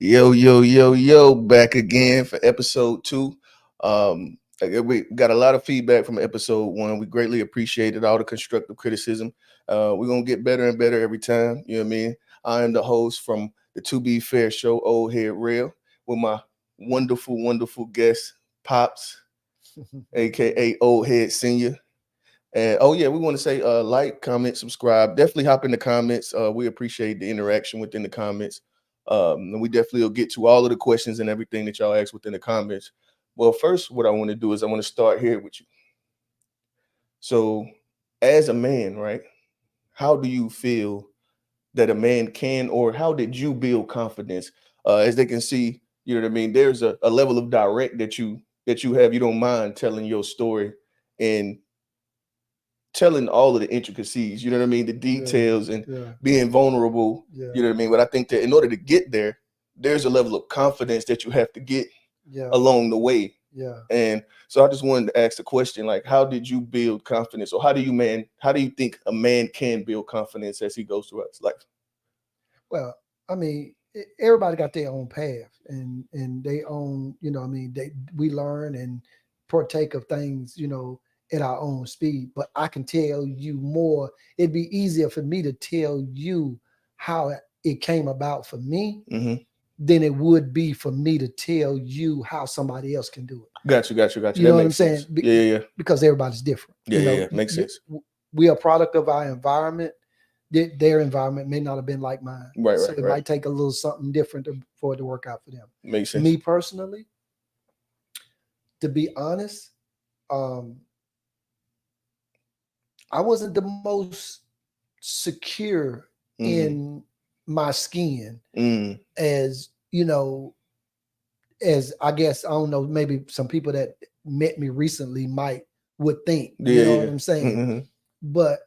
Yo, back again for episode 2. We got a lot of feedback from episode 1. We greatly appreciated all the constructive criticism. We're going to get better and better every time. You know what I mean? I am the host from the To Be Fair show, OleHead Rell, with my wonderful guest, Pops, aka OleHead Senior. And oh yeah, we want to say like, comment, subscribe. Definitely hop in the comments. We appreciate the interaction within the comments. And we definitely will get to all of the questions and everything that y'all ask within the comments. Well, first, what I want to do is I want to start here with you. So, as a man, right? How do you feel that a man can, or how did you build confidence? As they can see, you know what I mean. There's a level of direct that you have. You don't mind telling your story and telling all of the intricacies, you know what I mean, the details and being vulnerable, you know what I mean. But I think that in order to get there, there's a level of confidence that you have to get along the way. And so I just wanted to ask the question, like, how did you build confidence, or how do you think a man can build confidence as he goes throughout his life? Well, I mean, everybody got their own path and they own, we learn and partake of things, at our own speed. But I can tell you more. It'd be easier for me to tell you how it came about for me than it would be for me to tell you how somebody else can do it. Got you. You That know what I'm makes saying? sense. Yeah. Because everybody's different. Makes sense. We are a product of our environment. Their environment may not have been like mine. Right. It might take a little something different for it to work out for them. Makes sense. Me personally, to be honest, I wasn't the most secure in my skin as, as I guess, I don't know, maybe some people that met me recently would think, you know what I'm saying? But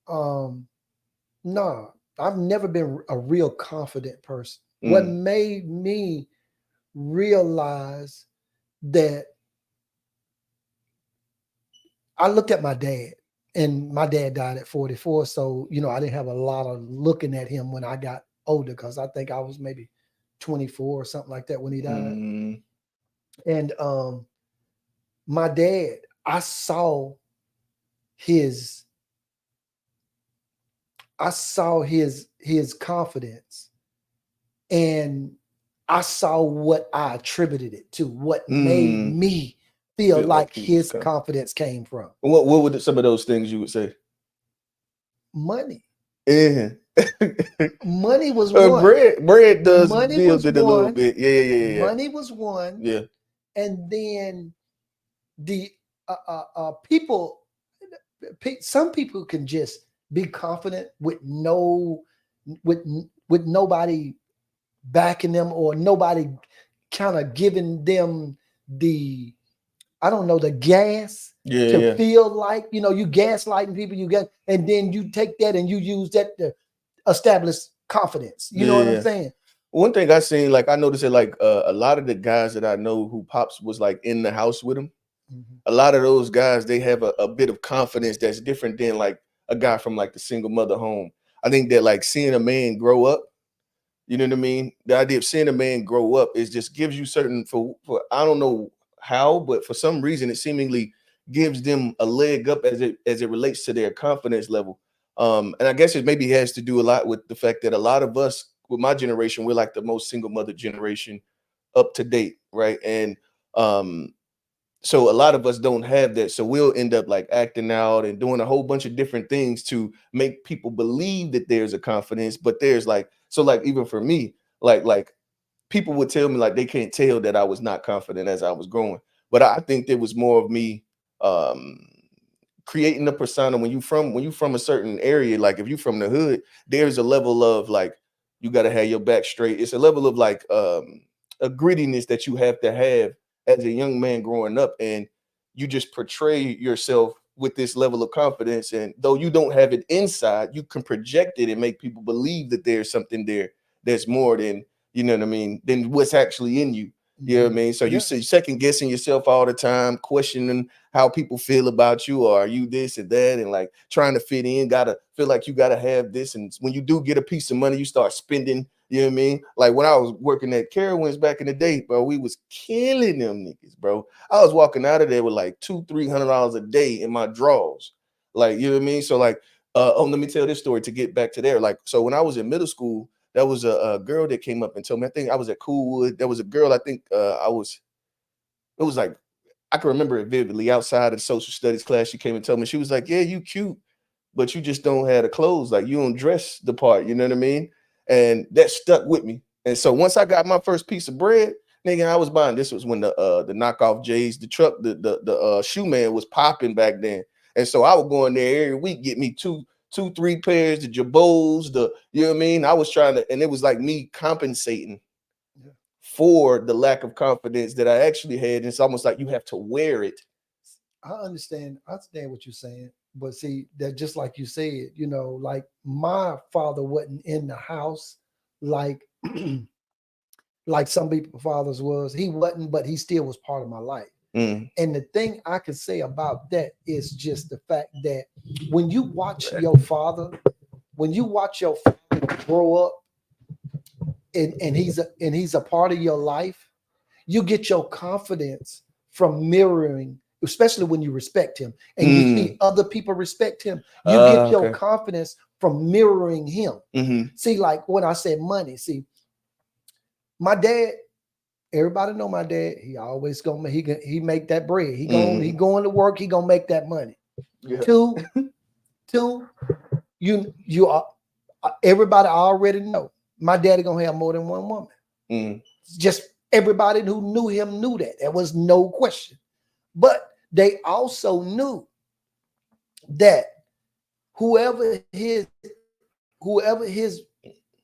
no, I've never been a real confident person. What made me realize that, I looked at my dad, and my dad died at 44. So, I didn't have a lot of looking at him when I got older, because I think I was maybe 24 or something like that when he died. And my dad, I saw his confidence, and I saw what I attributed it to, what made me feel like his confidence came from. What would some of those things you would say? Money. Yeah. Money was one. Bread does build it a little bit. Yeah. Money was one. Yeah. And then the people, some people can just be confident with nobody backing them, or nobody kind of giving them the, I don't know, the gas to feel like, you gaslighting people, and then you take that and you use that to establish confidence. You know what I'm saying? One thing I seen, like, I noticed that, like, a lot of the guys that I know who Pops was like in the house with him, a lot of those guys, they have a bit of confidence that's different than like a guy from like the single mother home. I think that, like, seeing a man grow up, you know what I mean? The idea of seeing a man grow up is just gives you certain, for I don't know how, but for some reason it seemingly gives them a leg up as it relates to their confidence level. And I guess it maybe has to do a lot with the fact that a lot of us, with my generation, we're like the most single mother generation up to date, right? And so a lot of us don't have that. So we'll end up like acting out and doing a whole bunch of different things to make people believe that there's a confidence. But there's like, so like, even for me, like people would tell me like they can't tell that I was not confident as I was growing. But I think there was more of me creating a persona. When you from a certain area, like if you from the hood, there's a level of like, you got to have your back straight. It's a level of like a grittiness that you have to have as a young man growing up, and you just portray yourself with this level of confidence. And though you don't have it inside, you can project it and make people believe that there's something there that's more than, you know what I mean, than what's actually in you. You know what I mean? So you second guessing yourself all the time, questioning how people feel about you, or are you this and that, and like trying to fit in, gotta feel like you gotta have this. And when you do get a piece of money, you start spending You know what I mean? Like when I was working at Carowinds back in the day, bro, we was killing them niggas, bro. I was walking out of there with like $200-300 a day in my drawers. Like, you know what I mean? So like, let me tell this story to get back to there. Like, so when I was in middle school, there was a girl that came up and told me, I think I was at Coolwood. There was a girl, I think it was like, I can remember it vividly. Outside of the social studies class, she came and told me, she was like, yeah, you cute, but you just don't have the clothes. Like you don't dress the part, you know what I mean? And that stuck with me. And so once I got my first piece of bread, nigga, I was buying. This was when the knockoff J's, the truck, the shoe man was popping back then. And so I would go in there every week, get me two, 3 pairs, the Jabos, you know what I mean? I was trying to, and it was like me compensating for the lack of confidence that I actually had. It's almost like you have to wear it. I understand what you're saying, but see that just like you said, you know, like my father wasn't in the house like like some people fathers was. He wasn't, but he still was part of my life. Mm. And the thing I can say about that is just the fact that when you watch your father, grow up and he's a part of your life, you get your confidence from mirroring, especially when you respect him and you see other people respect him. You get your confidence from mirroring him. Mm-hmm. See, like when I said money, see, my dad, everybody know my dad. He always gonna he make that bread. He going to work. He gonna make that money. Yeah. Two, you are everybody already know. My daddy gonna have more than one woman. Mm. Just everybody who knew him knew that. There was no question. But they also knew that whoever his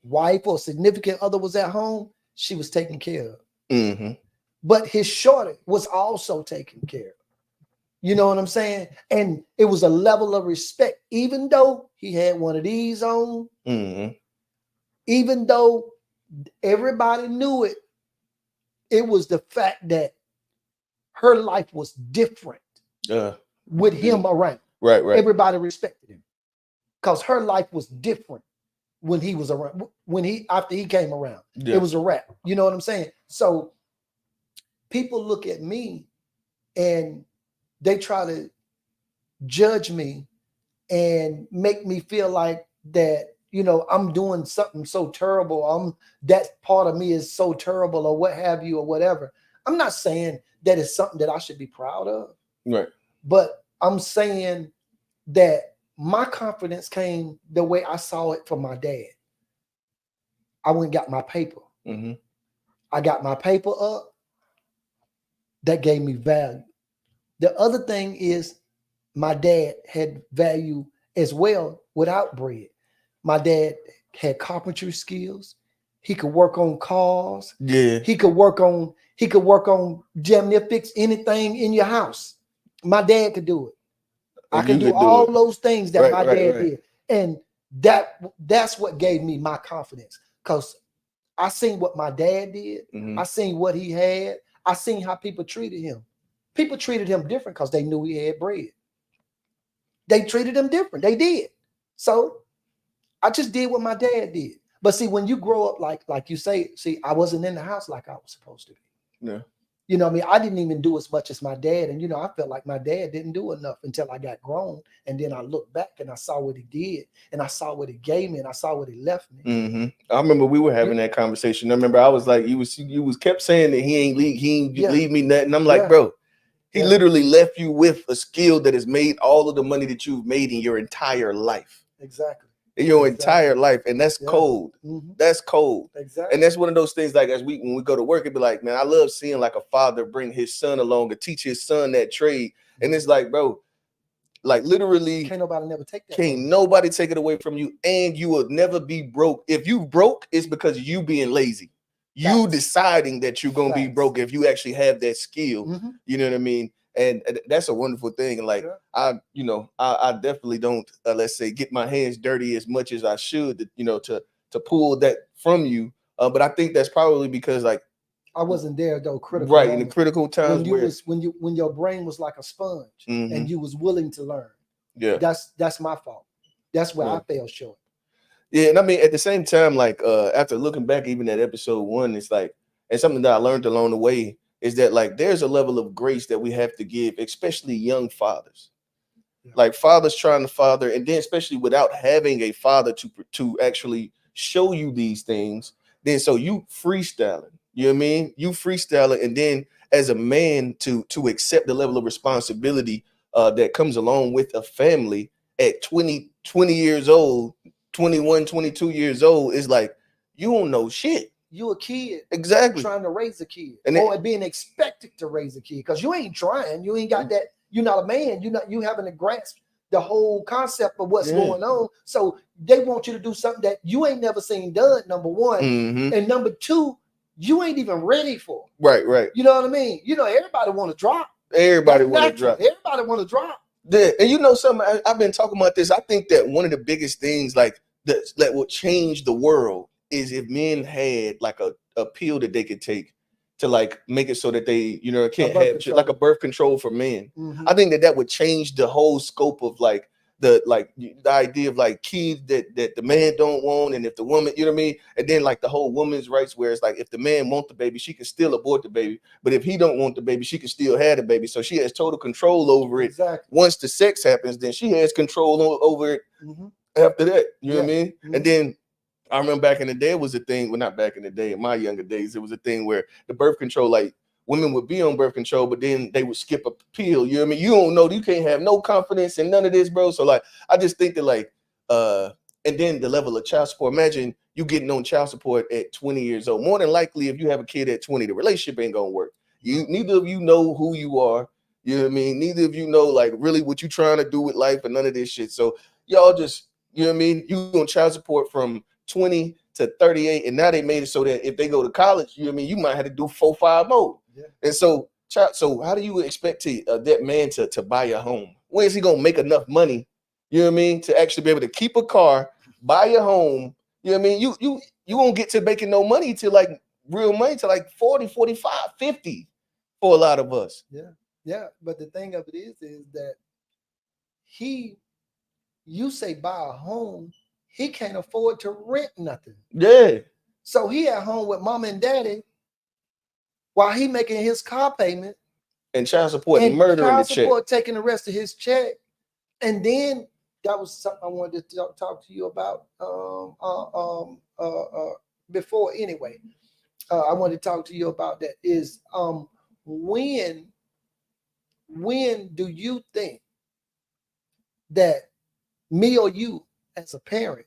wife or significant other was at home, she was taken care of. Mm-hmm. But his shorty was also taken care of. You know what I'm saying? And it was a level of respect, even though he had one of these on, even though everybody knew it, it was the fact that her life was different with him around. Right. Everybody respected him because her life was different when he was around. After he came around, it was a wrap. You know what I'm saying? So people look at me and they try to judge me and make me feel like that, you know, I'm doing something so terrible. That part of me is so terrible or what have you or whatever. I'm not saying that it's something that I should be proud of. Right. But I'm saying that my confidence came the way I saw it from my dad. I went and got my paper. Mm-hmm. I got my paper up. That gave me value. The other thing is my dad had value as well without bread. My dad had carpentry skills. He could work on cars. Yeah. He could work on damn near fix anything in your house. My dad could do it. I can do all those things that my dad did. And that's what gave me my confidence. Because I seen what my dad did. Mm-hmm. I seen what he had. I seen how people treated him. People treated him different because they knew he had bread. They treated him different. They did. So I just did what my dad did. But see, when you grow up like you say, see, I wasn't in the house like I was supposed to be. Yeah. You know what I mean? I didn't even do as much as my dad. And, you know, I felt like my dad didn't do enough until I got grown. And then I looked back and I saw what he did. And I saw what he gave me. And I saw what he left me. Mm-hmm. I remember we were having that conversation. I remember I was like, you was kept saying that he ain't leave me nothing. I'm like, bro, he literally left you with a skill that has made all of the money that you've made in your entire life. Exactly. Your entire life, and that's cold. Mm-hmm. That's cold. Exactly. And that's one of those things, like when we go to work, it'd be like, man, I love seeing like a father bring his son along and teach his son that trade. Mm-hmm. And it's like, bro, like literally can't nobody take it away from you, and you will never be broke. If you broke, it's because you being lazy. You deciding that you're gonna be broke if you actually have that skill. Mm-hmm. You know what I mean? And that's a wonderful thing. And like, I definitely don't, let's say, get my hands dirty as much as I should, to pull that from you. But I think that's probably because like I wasn't there though. Critical, right? In the critical times when your brain was like a sponge, mm-hmm. and you was willing to learn. Yeah, that's my fault. That's where I fell short. Yeah, and I mean at the same time, like after looking back even at episode one, it's like, and something that I learned along the way is that like there's a level of grace that we have to give, especially young fathers, Yeah. like fathers trying to father, and then especially without having a father to actually show you these things. Then so you freestyling, you know what I mean, you freestyling, and then as a man to accept the level of responsibility that comes along with a family at 20 years old, 21, 22 years old, is like you don't know shit. You a kid Exactly. trying to raise a kid, And or being expected to raise a kid, because you ain't trying. You ain't got that. You're not a man. You having to grasp the whole concept of what's Yeah. going on. So they want you to do something that you ain't never seen done. Number one, and number two, you ain't even ready for. Right. You know what I mean? You know, everybody want to drop. Everybody That's want to natural. drop. Everybody want to drop. Yeah, and you know something, I've been talking about this. I think that one of the biggest things like that will change the world is if men had like a pill that they could take to like make it so that they, you know, can't birth have control. like a birth control for men. Mhm. I think that that would change the whole scope of like the idea of like kids that the man don't want, and if the woman, you know what I mean, and then like the whole woman's rights where it's like if the man want the baby, she can still abort the baby, but if he don't want the baby, she can still have the baby, so she has total control over it. Exactly. Once the sex happens, then she has control over it Mhm. after that, you know what I Yeah. mean. And then I remember back in the day, it was a thing. Well, not back in the day, in my younger days, it was a thing where the birth control, like women would be on birth control, but then they would skip a pill. You know what I mean? You don't know, you can't have no confidence in none of this, bro. So like, I just think that like, and then the level of child support. Imagine you getting on child support at 20 years old. More than likely, if you have a kid at 20, the relationship ain't gonna work. You neither of you know who you are. You know what I mean? Neither of you know like really what you trying to do with life and none of this shit. So y'all just, you know what I mean? You on child support from 20 to 38, and now they made it so that if they go to college, you know what I mean, you might have to do 4-5 more. Yeah. And so, so how do you expect that man to buy a home? When is he gonna make enough money? You know what I mean, to actually be able to keep a car, buy a home. You know what I mean? You won't get to making no money till like real money to like 40, 45, 50 for a lot of us. Yeah. But the thing of it is that he, you say buy a home, he can't afford to rent nothing. Yeah. So he at home with mom and daddy while he making his car payment And child support and and murdering the child check. support taking the rest of his check. And then that was something I wanted to talk to you about before anyway. I wanted to talk to you about that is when do you think that me or you as a parent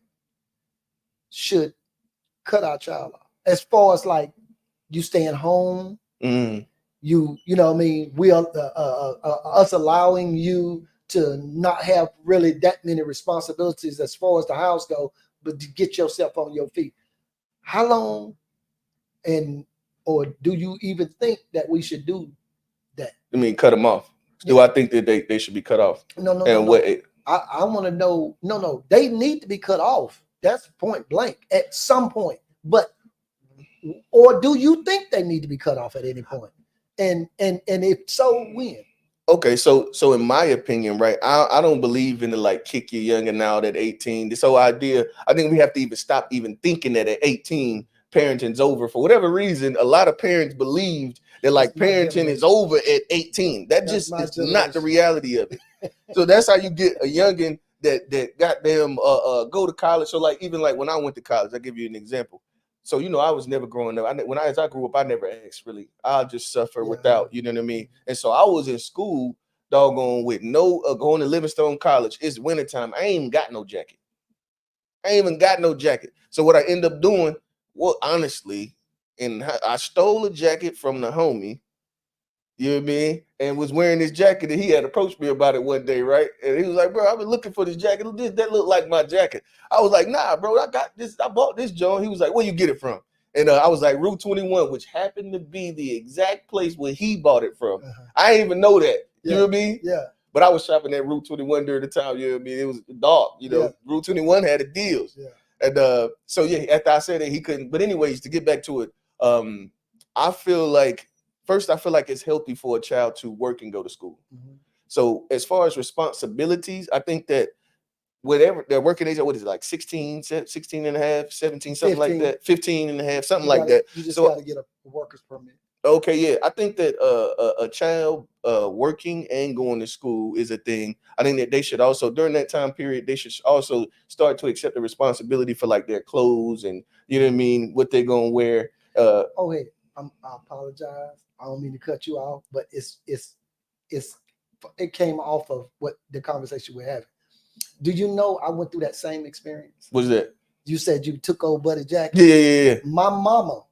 should cut our child off, as far as like you staying home, you know what I mean, we are us allowing you to not have really that many responsibilities as far as the house go, but to get yourself on your feet? How long, and or do you even think that we should do that? I mean, cut them off. Do I think that they should be cut off? No. What I want to know. No, they need to be cut off. That's point blank at some point. But or do you think they need to be cut off at any point? And if so, when? Okay, so in my opinion, right, I don't believe in the like kick your youngin' out at 18. This whole idea, I think we have to even stop even thinking that at 18 parenting's over. For whatever reason, a lot of parents believed that like parenting is over at 18. That just is not the reality of it. So that's how you get a youngin' that goddamn go to college. So like even like when I went to college, I'll give you an example. So you know, I was never growing up. As I grew up, I never asked really. I just suffer without, you know what I mean. And so I was in school, doggone with no going to Livingstone College. It's wintertime. I ain't even got no jacket. So what I end up doing, well, honestly, and I stole a jacket from the homie. You know what I mean? And was wearing this jacket, and he had approached me about it one day, right? And he was like, "Bro, I've been looking for this jacket. That look like my jacket." I was like, "Nah, bro, I got this. I bought this, John." He was like, "Where you get it from?" And I was like, "Route 21, which happened to be the exact place where he bought it from." I didn't even know that. You know what I mean? Yeah. But I was shopping at Route 21 during the time. You know what I mean? It was dark. You know, Route 21 had the deals. Yeah. And so yeah, after I said that he couldn't. But anyways, to get back to it, I feel like first, I feel like it's healthy for a child to work and go to school. So as far as responsibilities, I think that whatever their working age, what is it, like 16, 16 and a half, 17, something like 15. that, 15 and a half, something You like gotta that. you just So gotta get a worker's permit. okay, yeah, I think that a child working and going to school is a thing. I think that they should also, during that time period, they should also start to accept the responsibility for like their clothes and, you know what I mean, what they're gonna wear. Oh hey, I apologize. I don't mean to cut you off, but it's it came off of what the conversation we're having. Do you know I went through that same experience? What's that? You said you took old buddy Yeah, jacket. yeah, yeah, yeah. My mama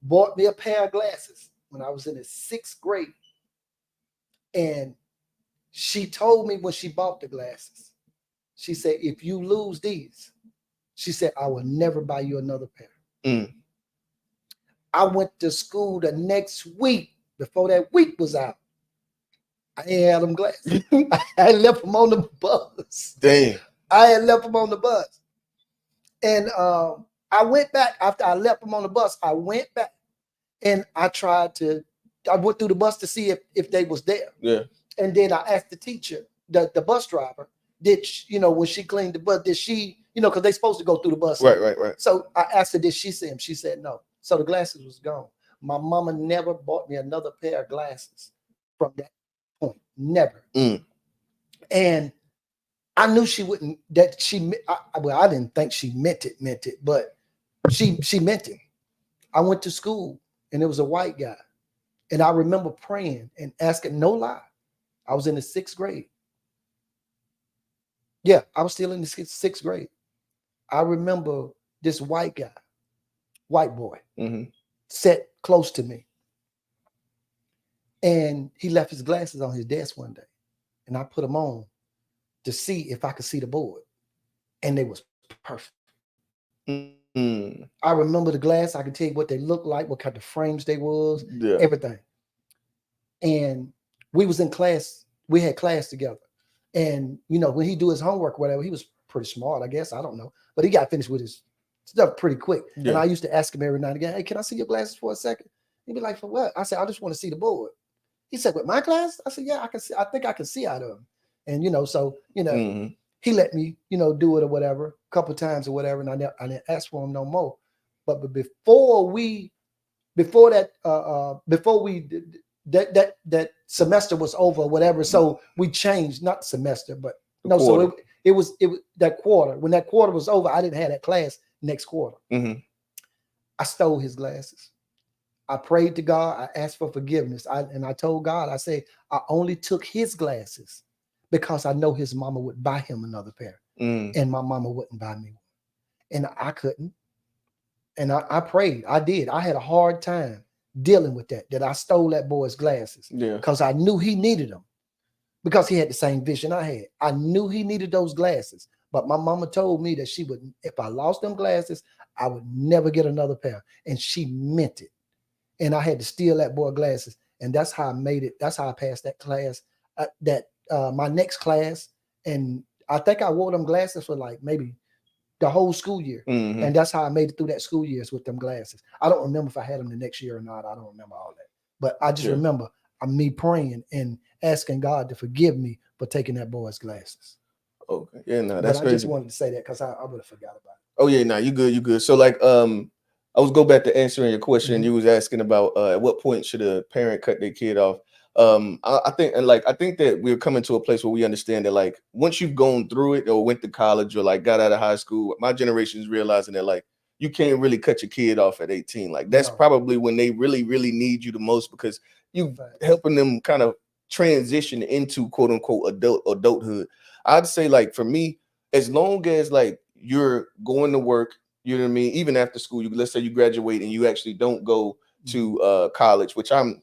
bought me a pair of glasses when I was in the sixth grade. And she told me when she bought the glasses, she said, if you lose these, she said, I will never buy you another pair. Mm. I went to school the next week before that week was out. I ain't had them glasses. I had left them on the bus. Damn. I had left them on the bus. And I went back after I left them on the bus. I went back and I went through the bus to see if they was there. Yeah. And then I asked the teacher, the bus driver, did she, when she cleaned the bus, did she, because they supposed to go through the bus. Right. So I asked her, did she see him? She said no. So the glasses was gone. My mama never bought me another pair of glasses from that point. Never. Mm. And I knew she wouldn't, that she, I didn't think she meant it, but she meant it. I went to school and it was a white guy. And I remember praying and asking, no lie. I was in the sixth grade. Yeah, I was still in the sixth grade. I remember this white guy, white boy, sat close to me. And he left his glasses on his desk one day. And I put them on to see if I could see the board. And they was perfect. I remember the glass. I could tell you what they looked like, what kind of frames they was, everything. And we was in class. We had class together. And, when he do his homework, whatever, he was pretty smart, I guess. I don't know. But he got finished with his stuff pretty quick. Yeah. And I used to ask him every now and again, hey, can I see your glasses for a second? He'd be like, for what? I said, I just want to see the board. He said, with my glasses? I said, yeah, I can see. I think I can see out of them. And, so, he let me, do it or whatever, a couple of times or whatever. And I didn't ask for him no more. But before that semester was over or whatever. So we changed, not semester, but no. So it was that quarter. When that quarter was over, I didn't have that class next quarter. I stole his glasses. I prayed to God. I asked for forgiveness. I told God, I said, I only took his glasses because I know his mama would buy him another pair. And my mama wouldn't buy me one. And I couldn't. And I prayed. I did. I had a hard time dealing with that I stole that boy's glasses. Yeah. Because I knew he needed them. Because he had the same vision I had. I knew he needed those glasses. But my mama told me that she would, if I lost them glasses, I would never get another pair. And she meant it. And I had to steal that boy glasses. And that's how I made it. That's how I passed that class, my next class. And I think I wore them glasses for like maybe the whole school year. And that's how I made it through that school years with them glasses. I don't remember if I had them the next year or not. I don't remember all that. But I just remember me praying and asking God to forgive me for taking that boy's glasses. Okay. Yeah, no, that's crazy. I just wanted to say that because I would have forgot about it. Oh, yeah, no, you good. So like I was go back to answering your question. You was asking about at what point should a parent cut their kid off? I think that we're coming to a place where we understand that like once you've gone through it or went to college or like got out of high school, my generation is realizing that like you can't really cut your kid off at 18. Like that's probably when they really, really need you the most because you helping them kind of transition into quote unquote adulthood. I'd say like for me, as long as like you're going to work, you know what I mean? Even after school, let's say you graduate and you actually don't go to college, which I'm,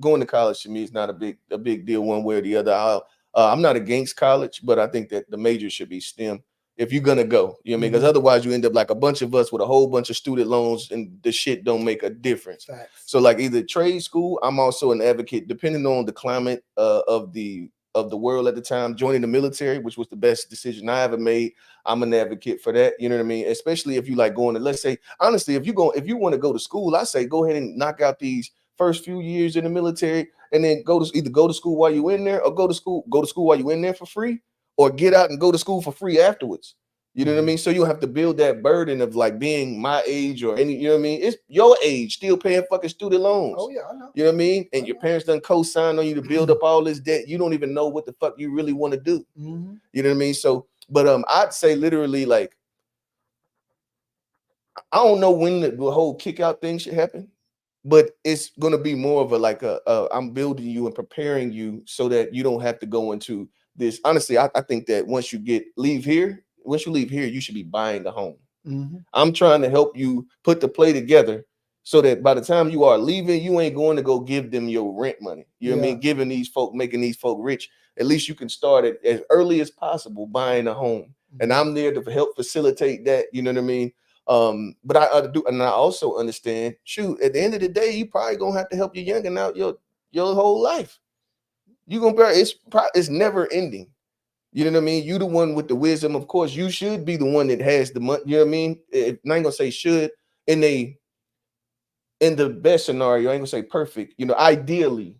going to college to me is not a big deal one way or the other. I'm not against college, but I think that the major should be STEM if you're gonna go. You know what I mean? Because otherwise you end up like a bunch of us with a whole bunch of student loans and the shit don't make a difference. Facts. So like either trade school, I'm also an advocate, depending on the climate of the world at the time, joining the military, which was the best decision I ever made. I'm an advocate for that. You know what I mean? Especially if you like going to, let's say, honestly, if you want to go to school, I say go ahead and knock out these first few years in the military and then either go to school while you're in there or go to school while you're in there for free, or get out and go to school for free afterwards. You know what I Mhm. mean? So you have to build that burden of like being my age or any, you know what I mean? It's your age still paying fucking student Oh loans. yeah, I know. You know what I mean? I And your know. parents done co-sign on you to build up all this debt. You don't even know what the fuck you really want to do. Mhm. You know what I mean? So, but I'd say literally like I don't know when the whole kick out thing should happen, but it's gonna be more of a like a I'm building you and preparing you so that you don't have to go into this. Honestly, I think that once you leave here, you should be buying a home. Mhm. I'm trying to help you put the play together so that by the time you are leaving, you ain't going to go give them your rent money. You know what I Yeah. mean? Giving these folk, making these folk rich. At least you can start it as early as possible buying a home. And Mhm. I'm there to help facilitate that. You know what I mean? But I do, and I also understand. Shoot, at the end of the day, you probably gonna have to help your youngin out your whole life. You gonna it's never ending. You know what I mean? You the one with the wisdom. Of course, you should be the one that has the money. You know what I mean? I ain't gonna say should in a in the best scenario. I ain't gonna say perfect. You know, ideally,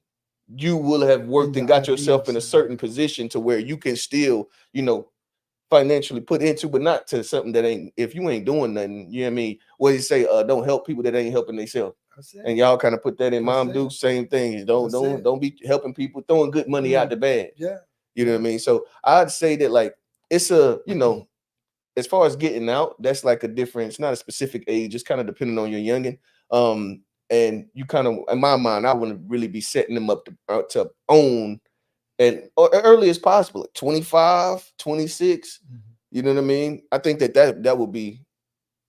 you will have In worked the and got ideal yourself in a certain scenario. position to where you can still, financially put into, but not to something that ain't. If you ain't doing nothing, you know what I mean? What do you say? Don't help people that ain't helping themselves. That's And it. y'all kind of put that in. That's Mom it. do same thing. Don't That's don't it. don't be helping people throwing good money out Mm. the bag. Yeah. You know what Yeah. I mean? So I'd say that like it's as far as getting out, that's like a different, it's not a specific age, it's kind of depending on your youngin. Um, and you kind of, in my mind, I want to really be setting them up to own and or early as possible, like 25, 26. Mhm. You know what I mean? I think that would be,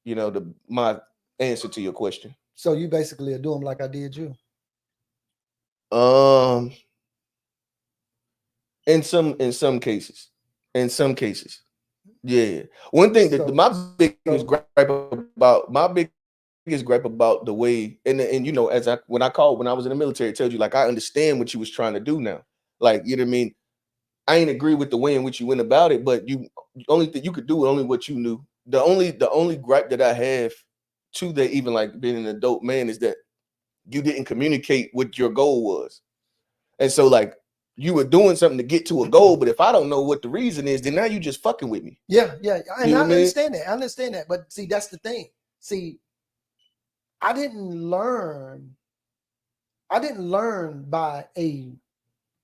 the my answer to your question. So you basically are doing like I did you. Um, in some cases, yeah. One thing that So my biggest gripe about the way, and as when I called when I was in the military, it tells you like I understand what you was trying to do now. Like, you know what I mean? I ain't agree with the way in which you went about it, but you only thing you could do only what you knew. The only gripe that I have to that, even like being an adult man, is that you didn't communicate what your goal was. And so like you were doing something to get to a goal, but if I don't know what the reason is, then now you just fucking with me. yeah, yeah, and You I know what I mean? understand that. I understand that. But see, that's the thing. See, I didn't learn. I didn't learn by a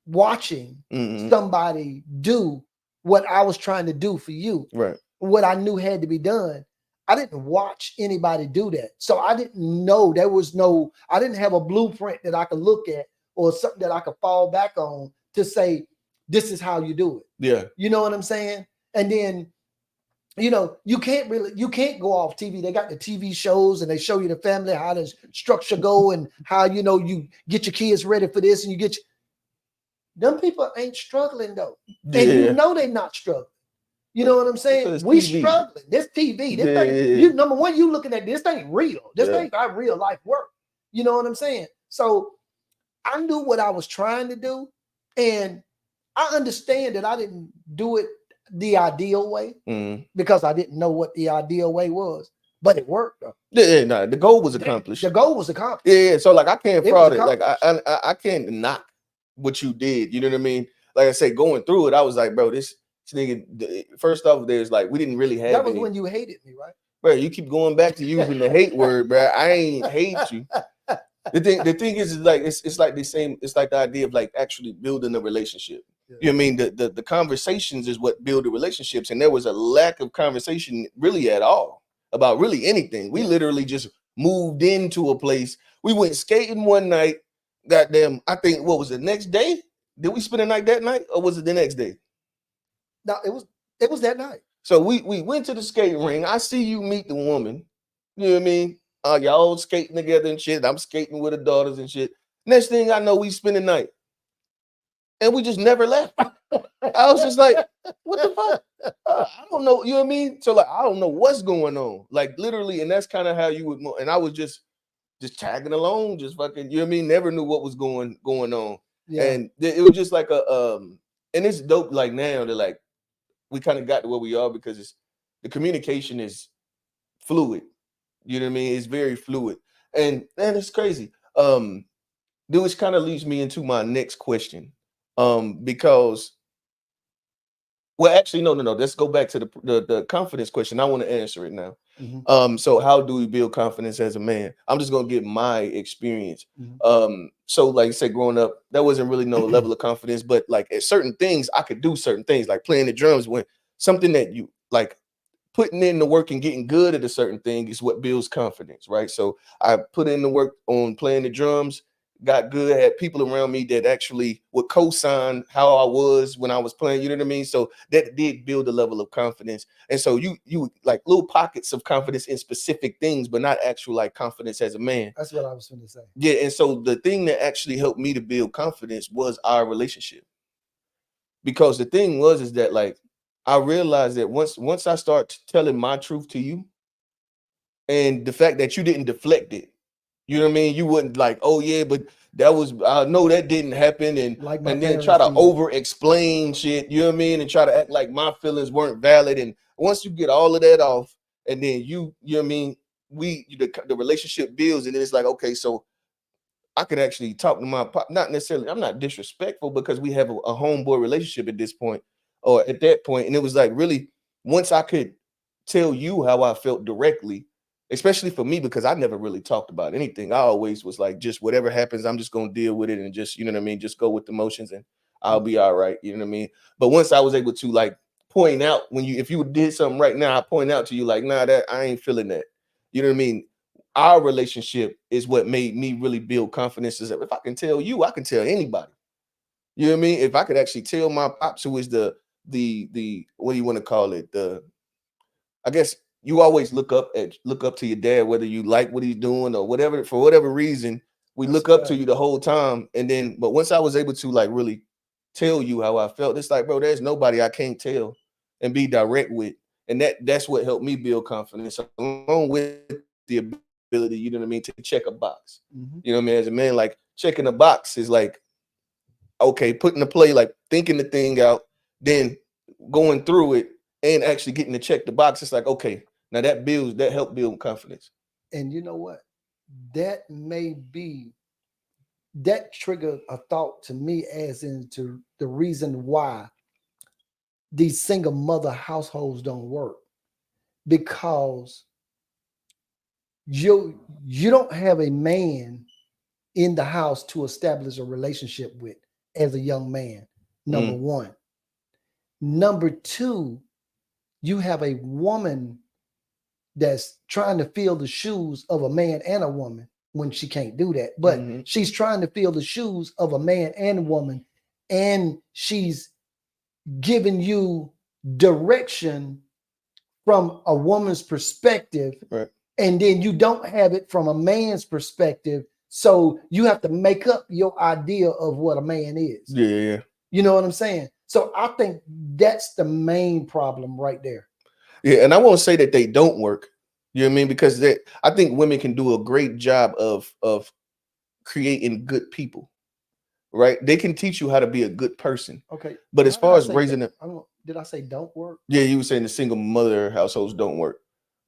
watching Hmm. somebody do what I was trying to do for you, Right. what I knew had to be done. I didn't watch anybody do that. So I didn't know I didn't have a blueprint that I could look at or something that I could fall back on to say, this is how you do it. Yeah. You know what I'm saying? And then you can't go off TV. They got the TV shows and they show you the family, how the structure go and how you get your kids ready for this and them people ain't struggling though. And Yeah. they're not struggling. You know what I'm saying? Because We TV. struggling. This TV, this thing, Yeah. you number one, you looking at this ain't real. This Yeah. ain't our real life work. You know what I'm saying? So I knew what I was trying to do. And I understand that I didn't do it the ideal way Mm. because I didn't know what the ideal way was. But it worked though. Yeah, nah, the goal was The accomplished. goal was accomplished. Yeah, so like I can't It was fraud it. Like I, accomplished. I I can't knock what you did. You know what I mean? Like I said, going through it, I was like, bro, this nigga. First off, there's like we didn't really That have was any. when you hated me, right? Bro, you keep going back to using the hate word, bro. I ain't hate you. The thing is like it's like the same. It's like the idea of like actually building a relationship. Yeah. You know what I mean? The conversations is what build the relationships, and there was a lack of conversation really at all about really anything. We Yeah. literally just moved into a place. We went skating one night. Goddamn, I think what was the next day? Did we spend a night that night, or was it the next day? No, it was that night. So we went to the skating ring. I see you meet the woman. You know what I mean? Y'all skating together and shit. I'm skating with her daughters and shit. Next thing I know, we spend the night. And we just never left. I was just like, what the fuck? I don't know. You know what I mean? So like I don't know what's going on. Like literally, and that's kind of how you would and I was just tagging along, just fucking, you know what I mean? Never knew what was going on. Yeah. And it was just like and it's dope like now that like we kind of got to where we are because the communication is fluid. You know what I mean? It's very fluid. And man, it's crazy. Which kind of leads me into my next question. Because Well, actually, no. Let's go back to the confidence question. I want to answer it now. Hmm. So how do we build confidence as a man? I'm just gonna give my experience. Hmm. So like I said, growing up, there wasn't really no level of confidence, but like at certain things, I could do certain things, like playing the drums when something that you like putting in the work and getting good at a certain thing is what builds confidence, right? So I put in the work on playing the drums, got good, had people around me that actually would co-sign how I was when I was playing, you know what I mean? So that did build a level of confidence. And so you like little pockets of confidence in specific things, but not actual like confidence as a man. That's what I was going to say. Yeah, and so the thing that actually helped me to build confidence was our relationship. Because the thing was is that like I realized that once I start telling my truth to you, and the fact that you didn't deflect it, you know what I mean? You wouldn't like, oh yeah, but that was I know that didn't happen, Like my and then try parents to did. over explain shit, you know what I mean, and try to act like my feelings weren't valid. And once you get all of that off, and then you know what I mean, the relationship builds, and then it's like, okay, so I could actually talk to my pop. Not necessarily, I'm not disrespectful because we have a homeboy relationship at this point or at that point. And it was like really once I could tell you how I felt directly, especially for me, because I never really talked about anything. I always was like, just whatever happens, I'm just gonna deal with it and just, you know what I mean, just go with the motions and I'll be all right. You know what I mean? But once I was able to like point out when you if you did something right now, I point out to you like, nah, that I ain't feeling that. You know what I mean? Our relationship is what made me really build confidence. Is that if I can tell you, I can tell anybody. You know what I mean? If I could actually tell my pops, who is the what do you want to call it? The I guess you always look up to your dad, whether you like what he's doing or whatever, for whatever reason, we That's look up to fact. you the whole time. And then, but once I was able to like really tell you how I felt, it's like, bro, there's nobody I can't tell and be direct with. And that's what helped me build confidence, along with the ability, you know what I mean, to check a box. You know what I mean? As a man, like checking a box is like, okay, putting the play, like thinking the thing out, then going through it and actually getting to check the box. It's like, okay, now that help build confidence. And you know what? That may be that triggered a thought to me as into the reason why these single mother households don't work, because you don't have a man in the house to establish a relationship with as a young man. Number Mm, one. Number two, you have a woman that's trying to fill the shoes of a man and a woman when she can't do that. But mm-hmm, she's trying to fill the shoes of a man and a woman, and she's giving you direction from a woman's perspective, right. and then you don't have it from a man's perspective. So you have to make up your idea of what a man is. Yeah, yeah, yeah. You know what I'm saying? So I think that's the main problem right there. Yeah, and I won't say that they don't work. You know what I mean? Because I think women can do a great job of creating good people, right? They can teach you how to be a good person. Okay. But as How did far I as say raising that? them, Did I say don't work? yeah, you were saying the single mother households don't work.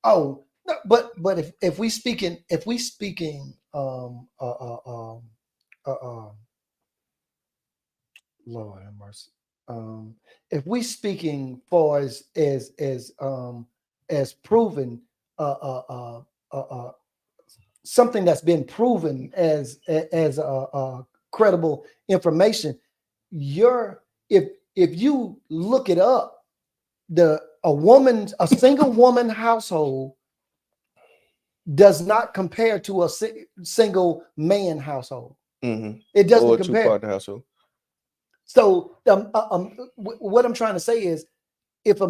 Oh, no, but if we speaking uh, uh Lord have mercy. If we speaking for as proven uh uh uh uh, uh something that's been proven as credible information, you're if you look it up, a single woman household does not compare to a single man household. Mm-hmm. It doesn't Or two compare. partner household. So what I'm trying to say is, if a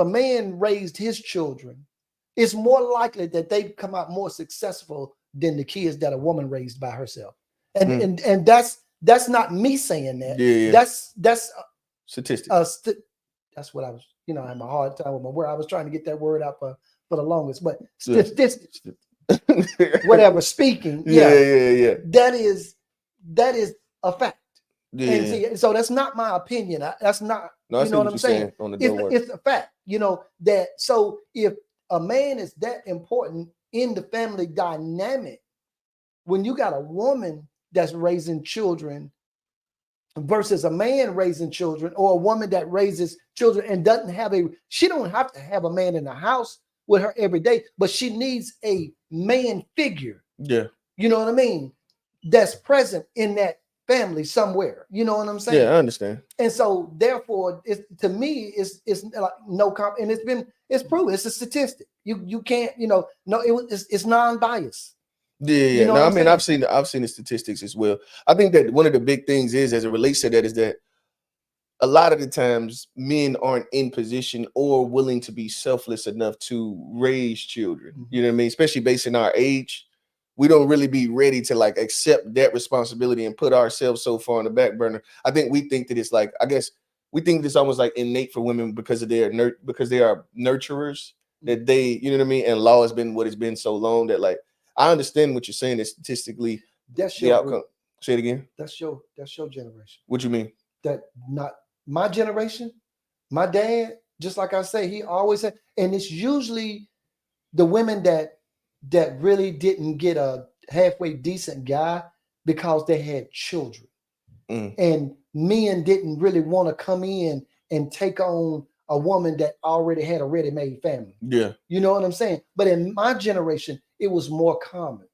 man raised his children, it's more likely that they come out more successful than the kids that a woman raised by herself. And Mm. and that's not me saying that. Yeah, yeah. That's Statistics. that's what I was, I had a hard time with my word. I was trying to get that word out for the longest, but Yeah. statistics, whatever, speaking, Yeah, yeah, yeah, yeah. that is a fact. Yeah, And yeah. see, so that's not my opinion. That's not, No, I you see know what what I'm you're saying? saying on the It's don't work. it's a fact, that. So if a man is that important in the family dynamic, when you got a woman that's raising children versus a man raising children, or a woman that raises children and doesn't have she don't have to have a man in the house with her every day, but she needs a man figure. Yeah. You know what I mean? That's present in that family somewhere. You know what I'm Yeah, saying? I understand. And so therefore, it's, to me, it's like no comp, and it's proven. It's a statistic. You can't, no, it's non-biased. Yeah, You yeah. know No, what I I'm mean, saying? I've seen the statistics as well. I think that one of the big things is, as it relates to that, is that a lot of the times men aren't in position or willing to be selfless enough to raise children. You know what I mean? Especially based on our age, we don't really be ready to like accept that responsibility and put ourselves so far on the back burner. I think we think that it's like, I guess we think it's almost like innate for women because of because they are nurturers, that they, you know what I mean? And law has been what it's been so long that, like, I understand what you're saying, that statistically That's the your outcome. Say it again. that's your generation. What you mean? That not my generation. My dad, just like I say, he always said, and it's usually the women that really didn't get a halfway decent guy because they had children, Mm, and men didn't really want to come in and take on a woman that already had a ready-made family. yeah. You know what I'm saying? But in my generation, it was more common.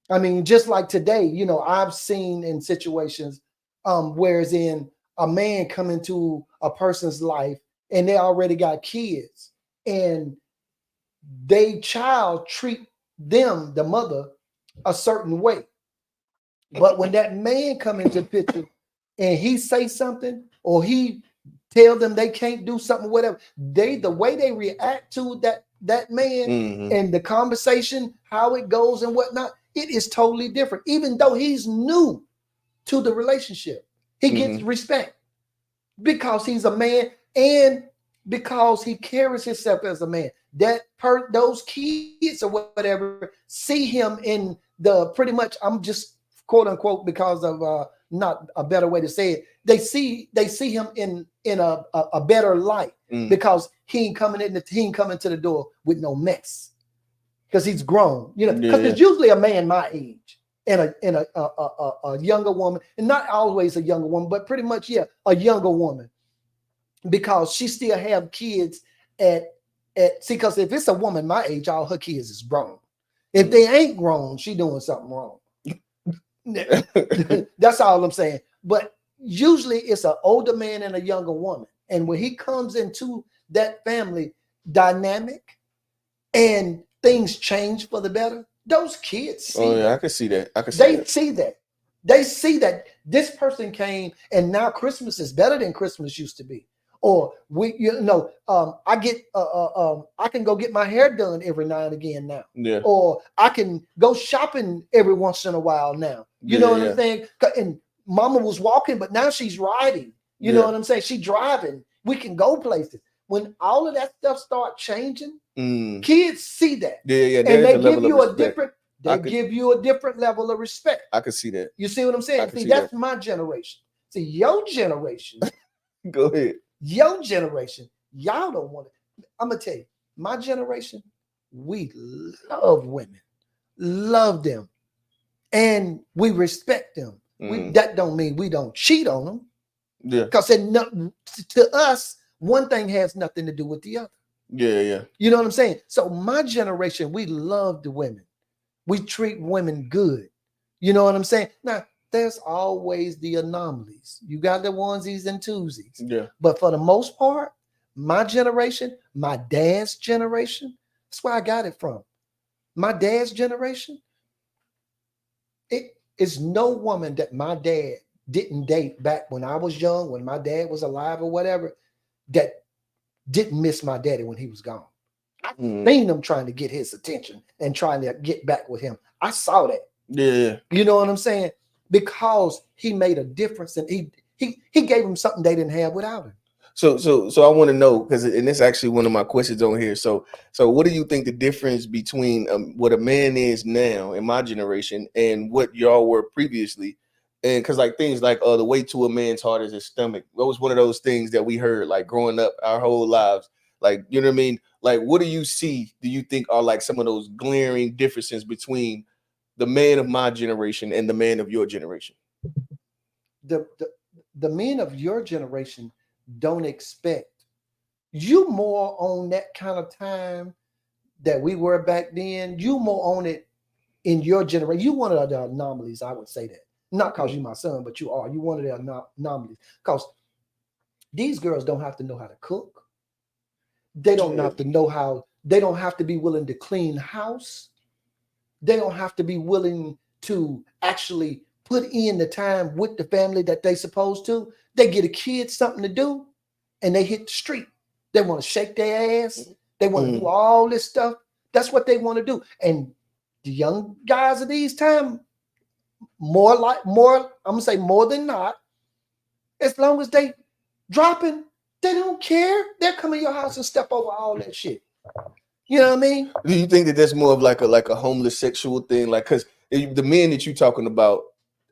I mean, just like today, I've seen in situations, whereas in a man come into a person's life and they already got kids, and they child treat them, the mother, a certain way. But when that man come into the picture and he say something, or he tell them they can't do something, whatever, the way they react to that man Hmm. and the conversation, how it goes and whatnot, it is totally different. Even though he's new to the relationship, he gets Hmm. respect because he's a man, and because he carries himself as a man. Those kids or whatever see him in the, pretty much, I'm just quote unquote, because of not a better way to say it. They see him in a better light, Mm. because he ain't coming to the door with no mess, because he's grown. Because Yeah. there's usually a man my age and a younger woman, and not always a younger woman, but pretty much, yeah, a younger woman, because she still have kids at see, because if it's a woman my age, all her kids is grown. If Mm. they ain't grown, she doing something wrong. That's all I'm saying. But usually it's an older man and a younger woman. And when he comes into that family dynamic and things change for the better, those kids Oh see yeah, I that. can see that. I can see They that. see that. They see that this person came and now Christmas is better than Christmas used to be. Or I can go get my hair done every now and again now. Yeah. Or I can go shopping every once in a while now. You Yeah. know what I'm Yeah. saying? And mama was walking, but now she's riding. You know Yeah. what I'm saying? She driving. We can go places. When all of that stuff start changing, Mm. kids see that. Yeah. Yeah. And There is a level of respect. I they could. give you a different level of respect. I could see that. You see what I'm I saying? can See, see that. that's my generation. See, your generation, Go ahead. your generation, y'all don't want it. I'm gonna tell you, my generation, we love women, love them, and we respect them. Mm. That don't mean we don't cheat on them, Yeah. because to us, one thing has nothing to do with the other. Yeah. Yeah. You know what I'm saying? So my generation, we love the women. We treat women good. You know what I'm saying? Now, there's always the anomalies. You got the onesies and twosies. Yeah. But for the most part, my generation, my dad's generation, that's where I got it from. My dad's generation, it is no woman that my dad didn't date back when I was young, when my dad was alive or whatever, that didn't miss my daddy when he was gone. I Mm. seen them trying to get his attention and trying to get back with him. I saw that. Yeah. Yeah. You know what I'm saying? Because he made a difference, and he gave him something they didn't have without him. So I want to know, because, and it's actually one of my questions on here. So what do you think the difference between what a man is now in my generation and what y'all were previously? And because, like, things like the way to a man's heart is his stomach. That was one of those things that we heard like growing up our whole lives. Like, you know what I mean? Like, what do you see? Do you think are like some of those glaring differences between the man of my generation and the man of your generation? The the men of your generation don't expect you more on that kind of time that we were back then. You more on it in your generation. You one of the anomalies, I would say that. Not because Mm. you my son, but you are. You one of the anomalies. Because these girls don't have to know how to cook. They don't Yeah. have to know how. They don't have to be willing to clean house. They don't have to be willing to actually put in the time with the family that they supposed to. They get a kid something to do, and they hit the street. They want to shake their ass. They want to do Mm. all this stuff. That's what they want to do. And the young guys of these times, more, I'm gonna say more than not, as long as they dropping, they don't care. They'll come in your house and step over all that shit. You know what I mean? Do you think that that's more of like a homeless sexual thing? Like, because the men that you're talking about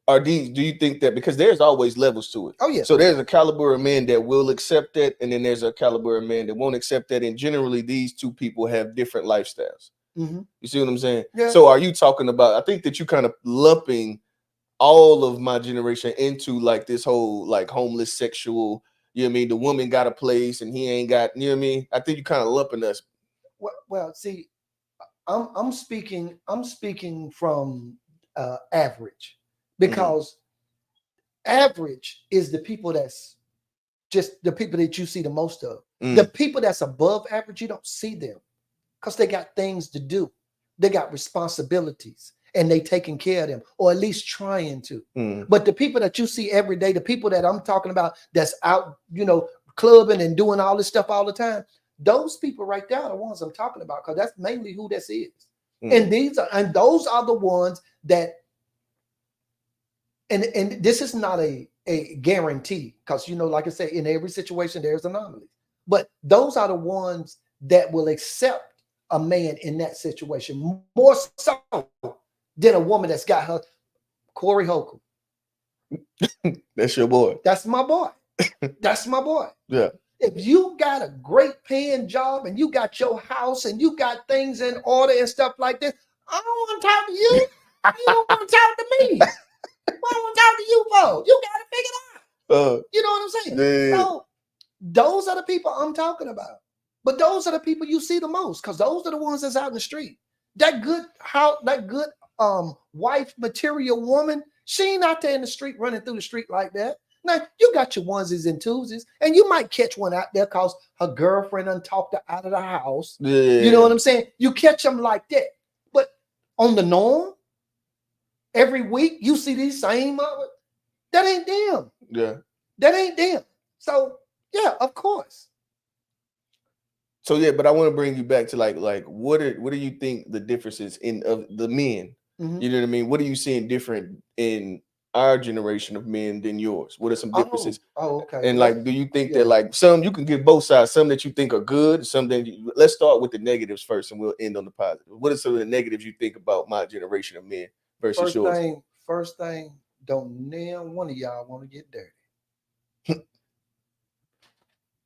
are these? Do you think that because there's always levels to it? Oh yeah. So there's a caliber of men that will accept that, and then there's a caliber of men that won't accept that. And generally, these two people have different lifestyles. Mm-hmm. You see what I'm saying? Yeah. So are you talking about? I think that you kind of lumping all of my generation into like this whole like homeless sexual. You know what I mean? The woman got a place and he ain't got. You know what I mean? I think you kind of lumping us. Well, see, I'm speaking from average, because average is the people that's just the people that you see the most of. The people that's above average, you don't see them because they got things to do. They got responsibilities and they taking care of them, or at least trying to. But the people that you see every day, the people that I'm talking about that's out, clubbing and doing all this stuff all the time, those people right there are the ones I'm talking about, because that's mainly who this is. And those are the ones that, and this is not a guarantee, because like I said, in every situation there's anomalies. But those are the ones that will accept a man in that situation more so than a woman that's got her Corey Holcomb. That's your boy. That's my boy. That's my boy. Yeah. If you got a great paying job and you got your house and you got things in order and stuff like this, I don't want to talk to you. You don't want to talk to me. What I want to talk to you for? You got to figure it out. You know what I'm saying? Yeah. So those are the people I'm talking about. But those are the people you see the most, because those are the ones that's out in the street. That good wife material woman, she ain't out there in the street running through the street like that. Now, you got your onesies and twosies, and you might catch one out there because her girlfriend done talked her out of the house. Yeah. You know what I'm saying? You catch them like that. But on the norm, every week you see these same others. That ain't them. Yeah. That ain't them. So, yeah, of course. So yeah, but I want to bring you back to like what do you think the differences in of the men? You know what I mean? What are you seeing different in our generation of men than yours? What are some differences? Okay. And like, do you think that like some you can give both sides, some that you think are good, some that let's start with the negatives first, and we'll end on the positive. What are some of the negatives you think about my generation of men versus yours? First thing, don't nail one of y'all want to get dirty.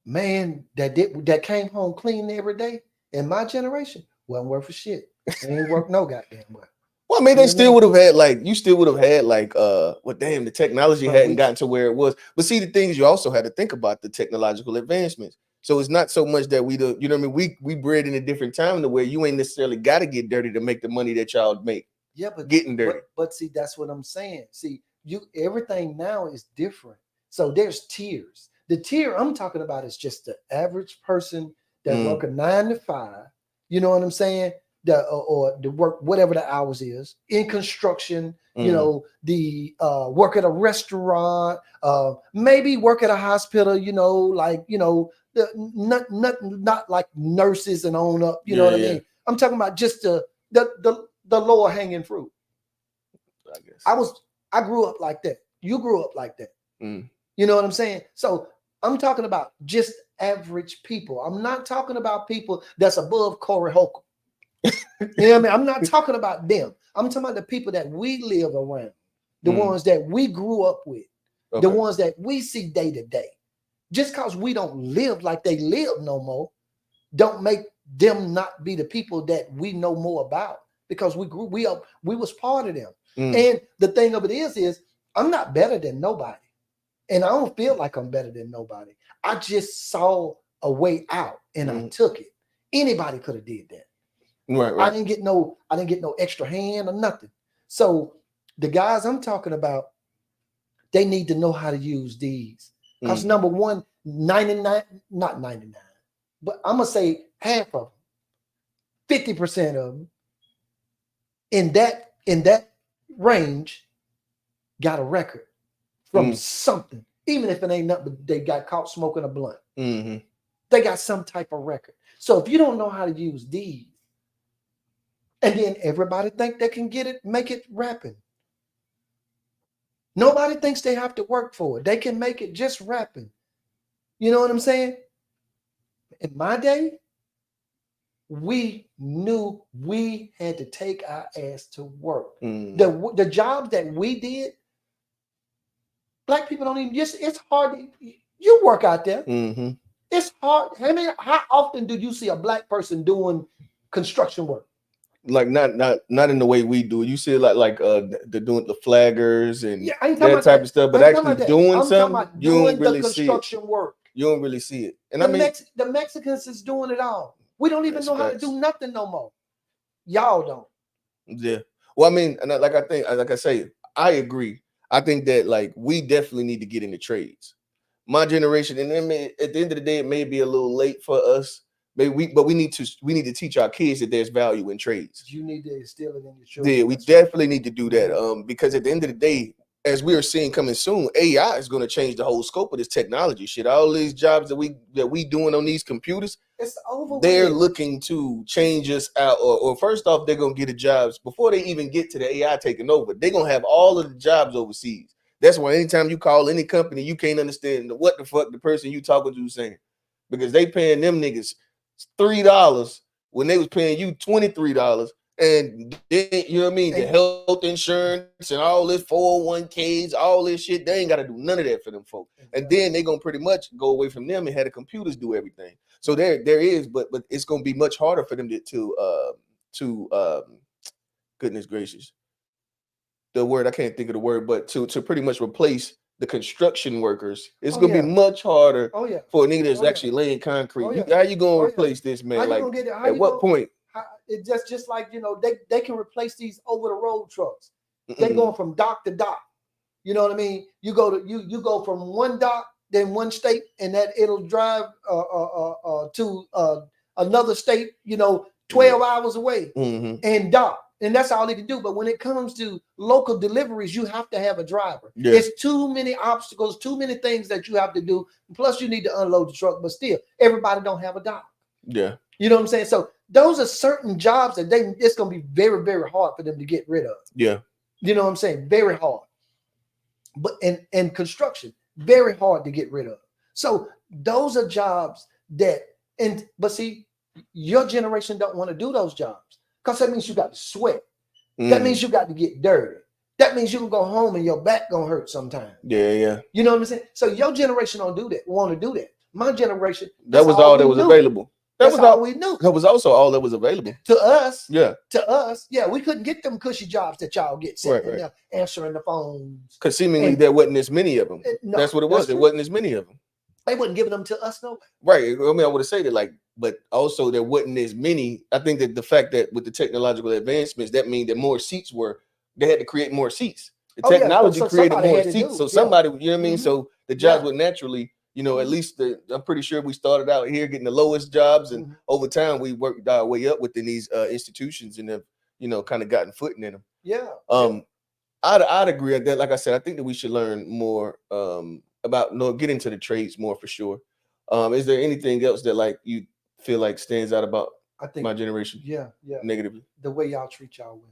Man that came home clean every day in my generation wasn't worth a shit. It ain't worth no goddamn way. Well, I mean, they still would have had like you still would have had like well, damn, the technology hadn't gotten to where it was. But see, the things you also had to think about the technological advancements. So it's not so much that we do, you know what I mean? We bred in a different time to where you ain't necessarily got to get dirty to make the money that y'all make. Yeah, but getting dirty. But see, that's what I'm saying. See, everything now is different. So there's tiers. The tier I'm talking about is just the average person that work a 9 to 5. You know what I'm saying? Or the work, whatever the hours is in construction, the work at a restaurant, maybe work at a hospital, not like nurses and on up, you know what I mean? I'm talking about just the lower hanging fruit. I guess I grew up like that. You grew up like that. You know what I'm saying? So I'm talking about just average people. I'm not talking about people that's above Corey Holcomb. You know what I mean? I'm not talking about them. I'm talking about the people that we live around, the ones that we grew up with, the ones that we see day to day. Just because we don't live like they live no more, don't make them not be the people that we know more about, because we was part of them. And the thing of it is I'm not better than nobody. And I don't feel like I'm better than nobody. I just saw a way out and I Mm. took it. Anybody could have did that. Right, I right. didn't get no extra hand or nothing. So the guys I'm talking about, they need to know how to use these. Because Mm. number one, 99, not 99, but I'm gonna say half of them, 50% of them in that range got a record from Mm. something. Even if it ain't nothing, but they got caught smoking a blunt. Mm-hmm. They got some type of record. So if you don't know how to use these, and then everybody think they can get it, make it rapping. Nobody thinks they have to work for it. They can make it just rapping. You know what I'm saying? In my day, we knew we had to take our ass to work. Mm. The jobs that we did, black people don't even just it's hard. You work out there. Mm-hmm. It's hard. How often do you see a black person doing construction work? Like not in the way we do it. You see it like the doing the flaggers and Yeah, I ain't talking that about type that. of stuff, I but ain't talking actually about that. doing I'm talking something, about you don't doing the really see it. construction work. You don't really see it. And I The mean, the Mexicans is doing it all. We don't even that's know how to do facts. nothing no more. Y'all don't. Yeah. Well, I mean, and like I think, like I say, I agree. I think that like we definitely need to get into trades. My generation, and then at the end of the day, it may be a little late for us. But we need to teach our kids that there's value in trades. You need to instill it in your Yeah, children. we That's right. definitely need to do that. Because at the end of the day, as we are seeing coming soon, AI is going to change the whole scope of this technology shit. All these jobs that we doing on these computers, It's over they're with. looking to change us out. Or first off, they're gonna get the jobs before they even get to the AI taking over. They're gonna have all of the jobs overseas. That's why anytime you call any company, you can't understand what the fuck the person you talking to is saying, because they paying them niggas $3 when they was paying you $23, and then you know what I mean, the And health insurance and all this 401ks, all this shit. They ain't got to do none of that for them folks. And then they gonna pretty much go away from them and have the computers do everything. So there is, but it's gonna be much harder for them to goodness gracious, the word I can't think of the word, but to pretty much replace the construction workers. It's oh gonna be yeah, much harder oh yeah, for a nigga that's oh yeah, actually laying concrete. oh yeah, How you gonna oh yeah. replace this How man? you Like gonna get it? How at you what gonna? point? It just like they can replace these over the road trucks. They Mm-mm. going from dock to dock. You know what I mean? You go from one dock, then one state, and that it'll drive to another state. 12 hours away Mm-hmm. and dock, and that's all they can do. But when it comes to local deliveries, you have to have a driver. Yeah, It's too many obstacles, too many things that you have to do. Plus, you need to unload the truck. But still, everybody don't have a dock. yeah, You know what I'm saying? So those are certain jobs that it's going to be very, very hard for them to get rid of. yeah, You know what I'm saying? Very hard. But and construction, very hard to get rid of. So those are jobs that but see, your generation don't want to do those jobs because that means you got to sweat. That mm, means you got to get dirty. That means you can go home and your back gonna hurt sometime. yeah, yeah. You know what I'm saying? So your generation don't do that, want to do that. My generation, That that's was all all that we was knew. available. That That's was all all. we knew. That was also all that was available. To us, Yeah, yeah, we couldn't get them cushy jobs that y'all get right, sitting in right. there answering the phones. Because seemingly And there wasn't as many of them. no, That's what it that's was. There true. wasn't as many of them. They wasn't giving them to us no way. Right. I mean, I would have said it like, but also there wasn't as many. I think that the fact that with the technological advancements, that means that more seats they had to create more seats. The Oh yeah, technology so created somebody more had to seats. do. So Yeah. somebody, you know what I mean? Mm-hmm. So the jobs Yeah. would naturally, at Mm-hmm. least I'm pretty sure we started out here getting the lowest jobs, and Mm-hmm. over time we worked our way up within these institutions and have, kind of gotten footing in them. Yeah. Yeah. Um, I'd agree with that. Like I said, I think that we should learn more about get into the trades more for sure. Is there anything else that like you feel like stands out about I think my generation yeah, yeah. negatively? The way y'all treat y'all women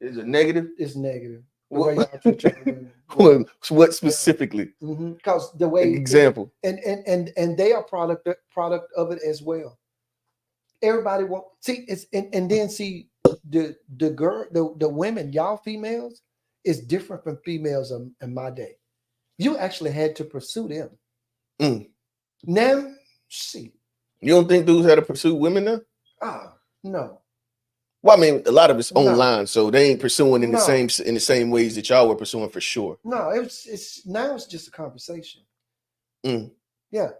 Is it negative? is negative. The way What, y'all treat y'all women. Yeah. what Yeah. specifically? Because the way Example. and they are product of it as well. Everybody want see it's and then see the girl the women y'all females is different from females in my day. You actually had to pursue them. Mm. Now, see, You don't think dudes had to pursue women now? no. Well, I mean, a lot of it's No, online, so they ain't pursuing no, in the same ways that y'all were pursuing for sure. no. It's now it's just a conversation. Mm. Yeah,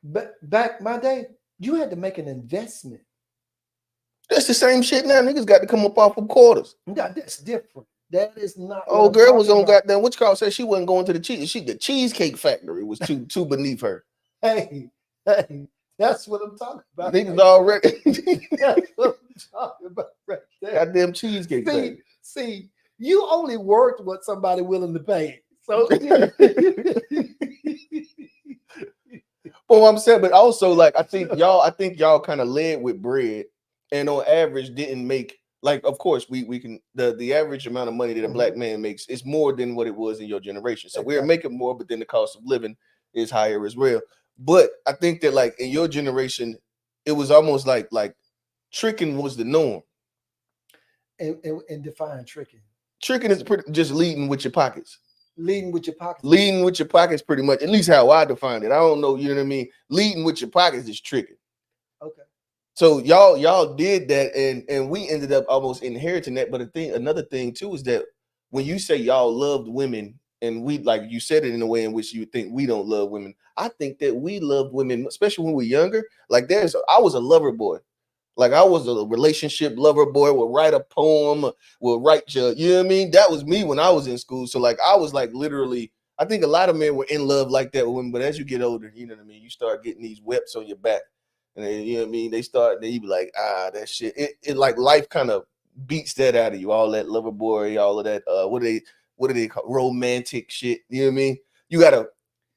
but back my day, you had to make an investment. That's the same shit now. Niggas got to come up off of quarters. That's different. That is not what Old I'm girl was talking on about. goddamn. Which call said she wasn't going to the the Cheesecake Factory was too beneath her. Hey, hey, that's what I'm talking about Niggas right there. already That's what I'm talking about right there. goddamn Cheesecake See, Factory. see, you only worked what somebody willing to pay. So Well, I'm saying, but also like I think y'all kind of led with bread, and on average didn't make like. Of course, we can the average amount of money that a black man makes is more than what it was in your generation. So we're exactly. making more, but then the cost of living is higher as well. But I think that like in your generation, it was almost like tricking was the norm. And define tricking. Tricking is pretty just leading with your pockets. Leading with your pockets. Leading with your pockets, pretty much. At least how I define it. I don't know. You know what I mean? Leading with your pockets is tricking. Okay. So y'all did that, and we ended up almost inheriting that. But another thing too is that when you say y'all loved women, and we like you said it in a way in which you think we don't love women. I think that we loved women, especially when we were younger. Like I was a lover boy. Like I was a relationship lover boy, would write a poem, would write you know what I mean? That was me when I was in school. So like I was like literally, I think a lot of men were in love like that with women, but as you get older, you know what I mean, you start getting these webs on your back. And then, you know what I mean? Then you be like, that shit. It like life kind of beats that out of you, all that lover boy, all of that what do they call romantic shit. You know what I mean? You gotta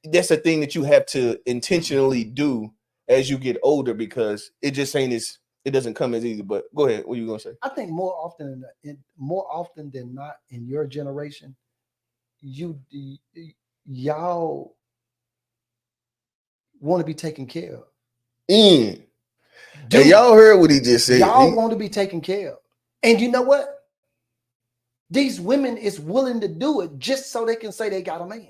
that's a thing that you have to intentionally do as you get older because it just ain't as it doesn't come as easy. But go ahead. What are you gonna say? I think more often than not in your generation, you y'all want to be taken care of. Mm. Hey, Do y'all heard what he just said. y'all want to be taken care of? And you know what? These women is willing to do it just so they can say they got a man.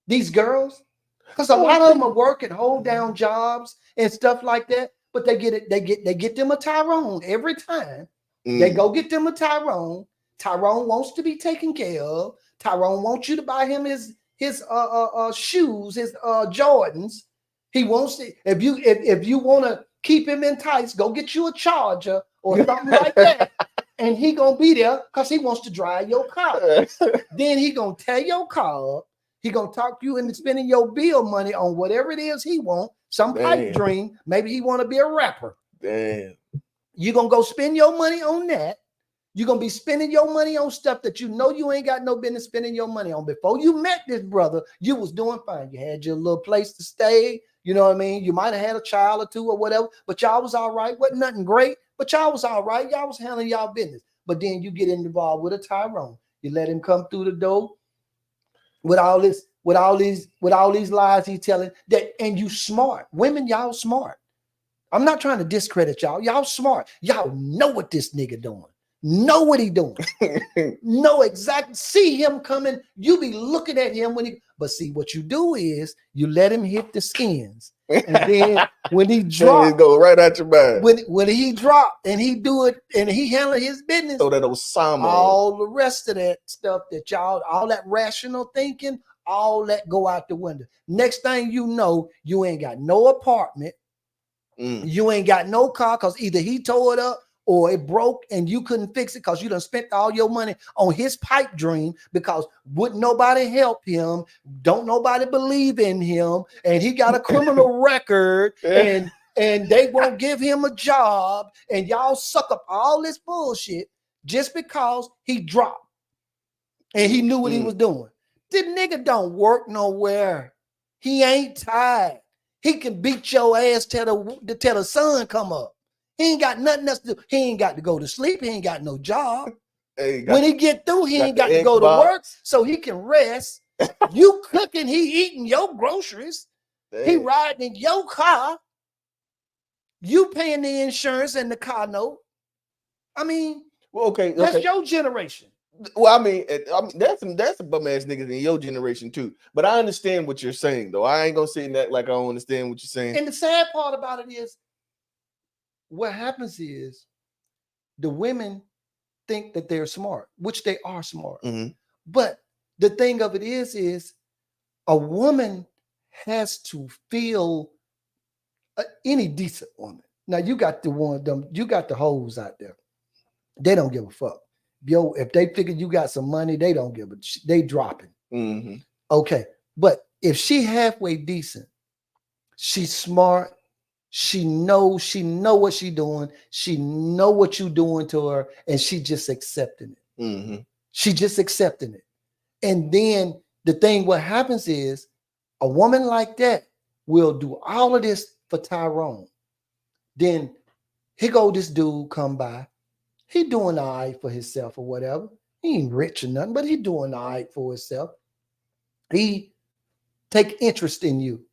These girls, because a Oh, I lot of them think. are working, hold down jobs and stuff like that. But they get it, they get them a Tyrone every time. They Mm. go get them a Tyrone. Tyrone wants to be taken care of. Tyrone wants you to buy him his shoes, his Jordans. He wants to, if you want to keep him enticed, go get you a charger or something like that. And he gonna be there because he wants to drive your car. Then he gonna tear your car up. He gonna talk you into spending your bill money on whatever it is he want. Some pipe Damn. dream. Maybe he want to be a rapper. Damn. You gonna go spend your money on that. You're gonna be spending your money on stuff that you know you ain't got no business spending your money on. Before you met this brother, you was doing fine. You had your little place to stay. You know what I mean? You might have had a child or two or whatever, but y'all was all right. Wasn't nothing great, but y'all was all right. Y'all was handling y'all business. But then you get involved with a Tyrone. You let him come through the door with all these lies he's telling that, and you smart. Women, y'all smart. I'm not trying to discredit y'all. Y'all smart. Y'all know what this nigga doing. Know what he doing. Know exactly. See him coming. You be looking at him when he. But see what you do is you let him hit the skins, and then when he drop, it go right out your mind. when he drop and he do it and he handle his business, Throw that Osama. all the rest of that stuff that y'all, all that rational thinking, all that go out the window. Next thing you know, you ain't got no apartment. You ain't got no car because either he tore it up or it broke and you couldn't fix it because you done spent all your money on his pipe dream because wouldn't nobody help him, don't nobody believe in him, and he got a criminal record, and they won't give him a job, and y'all suck up all this bullshit just because he dropped and he knew what he was doing. The nigga don't work nowhere. He ain't tired. He can beat your ass till the sun come up. He ain't got nothing else to do. He ain't got to go to sleep. He ain't got no job. Hey, when he get through, he ain't got to go to work so he can rest. You cooking, he eating your groceries. Damn. He riding in your car. You paying the insurance and the car note. I mean, well, okay, that's your generation. Well, I mean, that's some bum ass niggas in your generation too. But I understand what you're saying, though. I ain't gonna say that like I don't understand what you're saying. And the sad part about it is, what happens is the women think that they're smart, which they are smart. Mm-hmm. But the thing of it is a woman has to feel any decent woman. Now you got the one them, you got the hoes out there. They don't give a fuck. Yo, if they figure you got some money, they don't give a they dropping. Mm-hmm. Okay. But if she halfway decent, she's smart, she know what she doing, she know what you doing to her, and she just accepting it. Mm-hmm. She just accepting it. And then the thing what happens is a woman like that will do all of this for Tyrone. Then here go this dude come by. He doing all right for himself or whatever. He ain't rich or nothing, but he doing all right for himself. He take interest in you.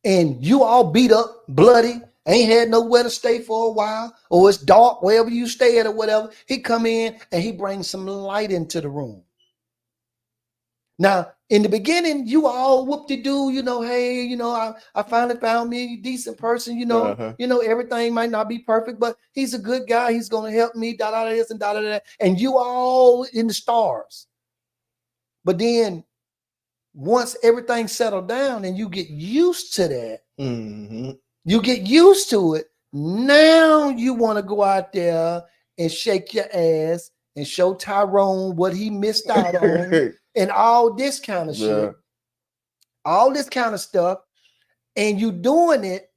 And you all beat up, bloody, ain't had nowhere to stay for a while, or it's dark wherever you stay at or whatever. He come in and he brings some light into the room. Now, in the beginning, you all whoop-de-doo, hey, I finally found me a decent person, Uh-huh. Everything might not be perfect, but he's a good guy. He's going to help me, da-da this and da-da that. And you all in the stars. But then once everything settled down and you get used to that, Mm-hmm. you get used to it. Now you want to go out there and shake your ass and show Tyrone what he missed out on and all this kind of shit, all this kind of stuff. And you doing it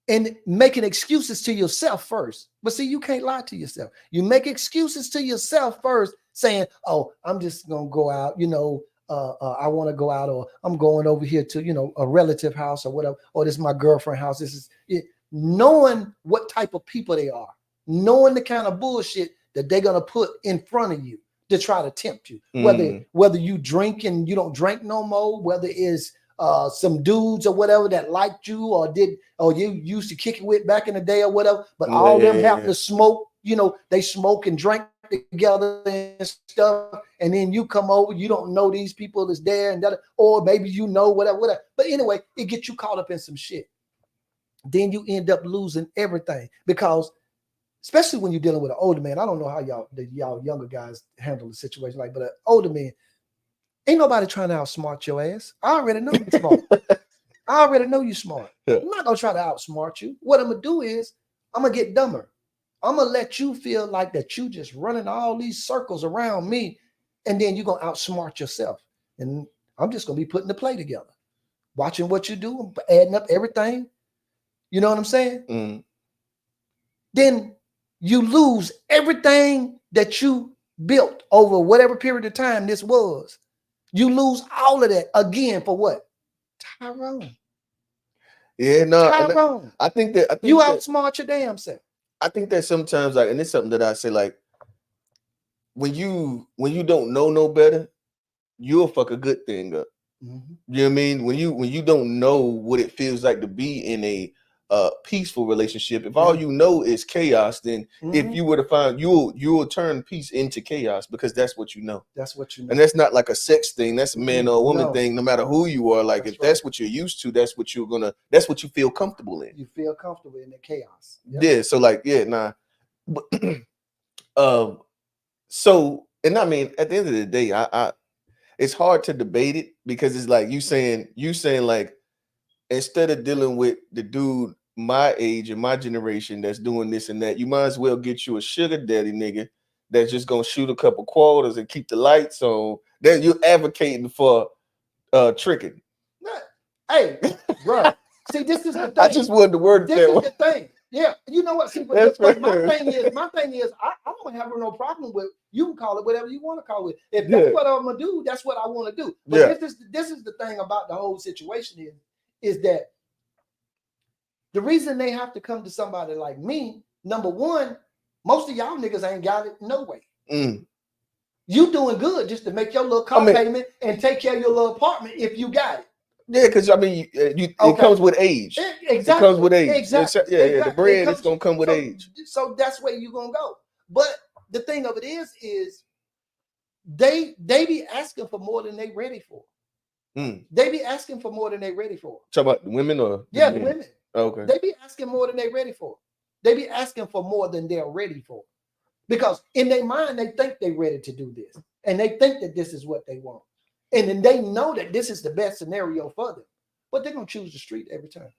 and making excuses to yourself first. But see, you can't lie to yourself. You make excuses to yourself first, saying, oh, I'm just going to go out, I want to go out, or I'm going over here to, a relative house or whatever, or this is my girlfriend house. This is it. Knowing what type of people they are, knowing the kind of bullshit that they're going to put in front of you to try to tempt you, whether you drink and you don't drink no more, whether it's some dudes or whatever that liked you or you used to kick it with back in the day or whatever, but all them happen to smoke, they smoke and drink together and stuff, and then you come over, you don't know these people that's there and that, or maybe whatever. But anyway, it gets you caught up in some shit. Then you end up losing everything because, especially when you're dealing with an older man. I don't know how y'all younger guys handle the situation but an older man, ain't nobody trying to outsmart your ass. I already know you're smart. I already know you're smart. I'm not gonna try to outsmart you. What I'm gonna do is I'm gonna get dumber. I'm gonna let you feel like that you just running all these circles around me, and then you're gonna outsmart yourself. And I'm just gonna be putting the play together, watching what you do, adding up everything. You know what I'm saying? Mm. Then you lose everything that you built over whatever period of time this was. You lose all of that again for what? Tyrone. Yeah, no. Tyrone. I think that you outsmart your damn self. I think that sometimes, and it's something that I say, when you don't know no better, you'll fuck a good thing up. Mm-hmm. You know what I mean? When you don't know what it feels like to be in a peaceful relationship, if all you know is chaos, then if you were to find, you'll turn peace into chaos because that's what you know. That's what you know. And that's not like a sex thing. That's a man or a woman thing. No matter who you are, if that's what you're used to, that's what that's what you feel comfortable in. You feel comfortable in the chaos. Yep. Yeah. So so, and I mean, at the end of the day, I it's hard to debate it because it's like you saying like, instead of dealing with the dude my age and my generation that's doing this and that, you might as well get you a sugar daddy nigga that's just gonna shoot a couple quarters and keep the lights on. Then you're advocating for tricking. Hey, bro. See, this is the thing. I just wanted the word. This is the thing. Yeah, you know what? See, but my thing is, I don't have no problem with. You can call it whatever you want to call it. If that's what I'm gonna do, that's what I want to do. But this is the thing about the whole situation is that the reason they have to come to somebody like me. Number one, most of y'all niggas ain't got it no way. Mm. You doing good just to make your little car payment and take care of your little apartment if you got it. Yeah, because I mean, it comes with age. Exactly. It comes with age. Exactly. Yeah, the bread is gonna come with age. So that's where you're gonna go. But the thing of it is they be asking for more than they ready for. Mm. They be asking for more than they ready for. Talk about the women or the women. Okay. They be asking more than they ready for. They be asking for more than they're ready for. Because in their mind, they think they're ready to do this. And they think that this is what they want. And then they know that this is the best scenario for them. But they're going to choose the street every time.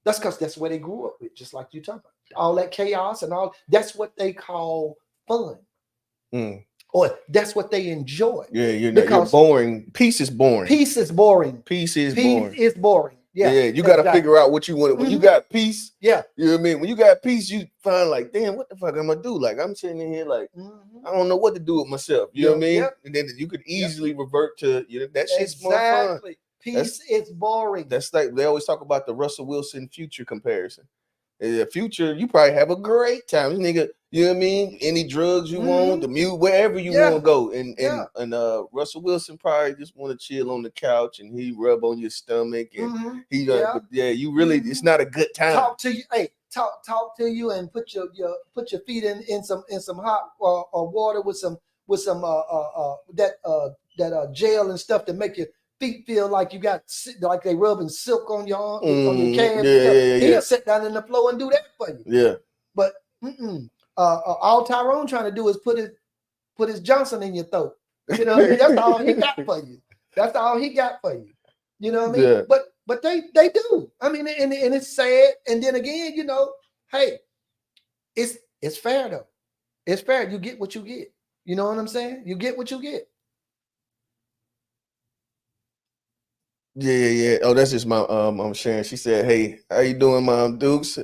That's because that's where they grew up with, just like you talking about. All that chaos and all, that's what they call fun. Or that's what they enjoy. Yeah, you're boring. Peace is boring. Peace is boring. Peace is boring. Peace is boring. Yeah, you got to figure out what you want. When you got peace, you know what I mean? When you got peace, you find like, damn, what the fuck am I do? Like, I'm sitting in here like, I don't know what to do with myself. You know what I mean? And then you could easily revert to, that shit's more fun. Peace is boring. That's like, they always talk about the Russell Wilson Future comparison. In the future, you probably have a great time. This nigga, you know what I mean? Any drugs you want, the mute, wherever you want to go. And Russell Wilson probably just want to chill on the couch and he rub on your stomach and you really, it's not a good time. Talk to you, talk to you and put your feet in some hot water with some gel and stuff to make your feet feel like you got, like they rubbing silk on your arm, on your calves. He'll sit down in the floor and do that for you. Yeah. But all Tyrone trying to do is put his Johnson in your throat. You know what I mean? That's all he got for you. That's all he got for you. You know what I mean? Yeah. But they do. I mean, and it's sad. And then again, hey, it's fair though. It's fair. You get what you get. You know what I'm saying? You get what you get. Yeah. Oh, that's just my I'm Sharon. She said, "Hey, how you doing, Mom Dukes?"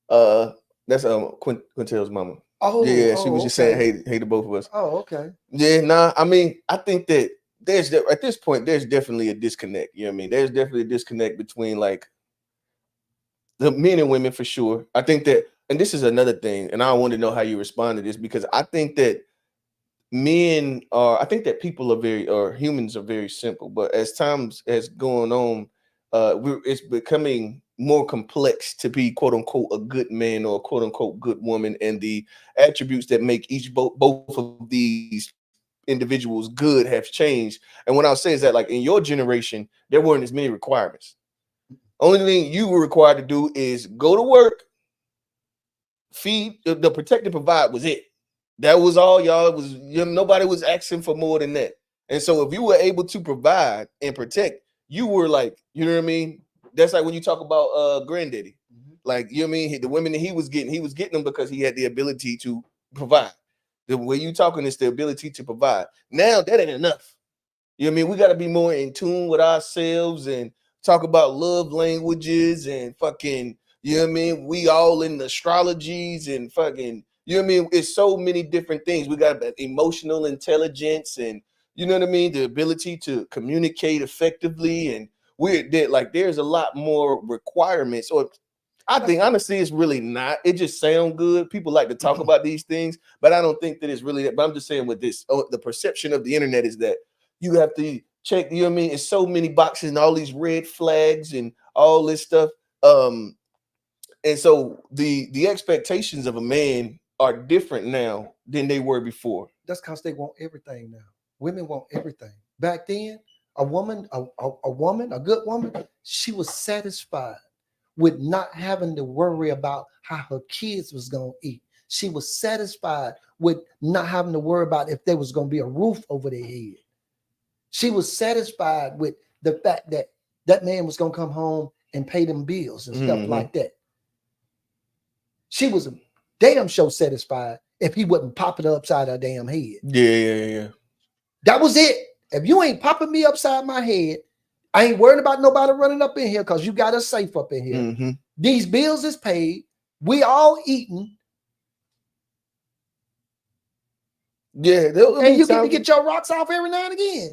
That's Quintel's mama. Oh, yeah. She was just saying, "Hey to both of us." Oh, okay. Yeah, nah. I mean, I think that at this point, there's definitely a disconnect. You know what I mean? There's definitely a disconnect between like the men and women for sure. I think that, and this is another thing, and I want to know how you respond to this because I think that I think that people humans are very simple, but as times has going on, it's becoming more complex to be quote unquote a good man or quote unquote good woman, and the attributes that make both of these individuals good have changed. And what I'll say is that, like in your generation, there weren't as many requirements. Only thing you were required to do is go to work, feed, the protect and provide was it. That was all, y'all. It was, nobody was asking for more than that. And so if you were able to provide and protect, you were like, you know what I mean? That's like when you talk about Granddaddy. Like, you know what I mean? The women that he was getting them because he had the ability to provide. The way you talking is the ability to provide. Now that ain't enough. You know what I mean? We got to be more in tune with ourselves and talk about love languages and fucking, you know what I mean? We all in the astrologies and fucking, you know what I mean? It's so many different things. We got emotional intelligence and, you know what I mean? The ability to communicate effectively. And there's a lot more requirements. Or I think honestly, it's really not. It just sounds good. People like to talk about these things, but I don't think that it's really that. But I'm just saying with this, the perception of the internet is that you have to check, you know what I mean? It's so many boxes and all these red flags and all this stuff. And so the expectations of a man are different now than they were before. That's because they want everything now. Women want everything. Back then, a woman, a good woman, she was satisfied with not having to worry about how her kids was going to eat. She was satisfied with not having to worry about if there was going to be a roof over their head. She was satisfied with the fact that that man was going to come home and pay them bills and stuff like that. She was damn sure satisfied if he wasn't popping her upside her damn head. Yeah. That was it. If you ain't popping me upside my head, I ain't worried about nobody running up in here because you got us safe up in here. These bills is paid. We all eating. Yeah. And you get to get your rocks off every now and again.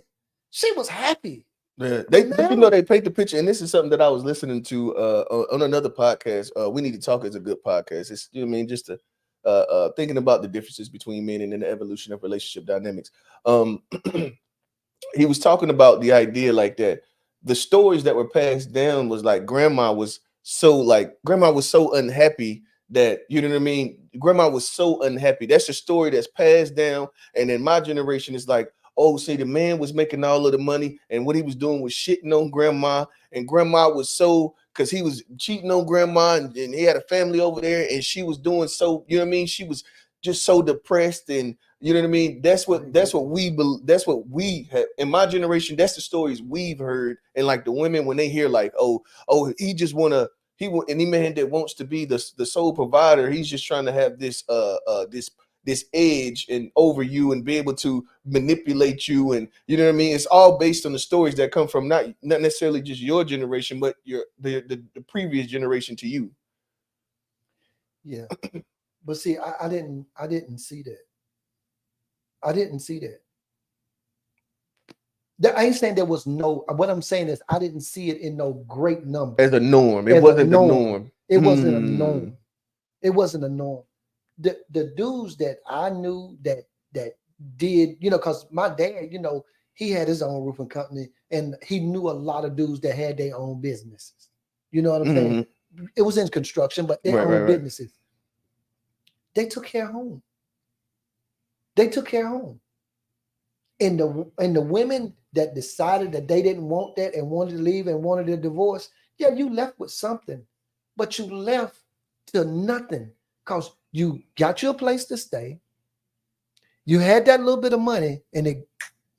She was happy. Yeah, they paint the picture, and this is something that I was listening to on another podcast. We Need to Talk is a good podcast. It's, you know what I mean, just thinking about the differences between men and then the evolution of relationship dynamics. He was talking about the idea like that the stories that were passed down was like grandma was so unhappy that, you know what I mean? Grandma was so unhappy. That's a story that's passed down. And in my generation, it's like, oh, see, the man was making all of the money and what he was doing was shitting on grandma. And grandma was so because he was cheating on grandma, and he had a family over there, and she was doing so, you know what I mean? She was just so depressed, and you know what I mean? That's what we have in my generation. That's the stories we've heard. And like the women, when they hear like, oh, he just wanna any man that wants to be the sole provider, he's just trying to have this edge and over you and be able to manipulate you, and you know what I mean. It's all based on the stories that come from not necessarily just your generation, but the previous generation to you. Yeah. But see, I didn't see that. I didn't see that. I ain't saying there was no. What I'm saying is I didn't see it in no great number As a norm, it as a wasn't the norm. norm. It wasn't a norm. It wasn't a norm. The dudes that I knew that did, because my dad, he had his own roofing company, and he knew a lot of dudes that had their own businesses. You know what I'm saying? It was in construction, but their Right, own right. businesses. They took care of home. They took care of home. And the women that decided that they didn't want that and wanted to leave and wanted a divorce, yeah, you left with something, but you left to nothing because you got you a place to stay. You had that little bit of money, and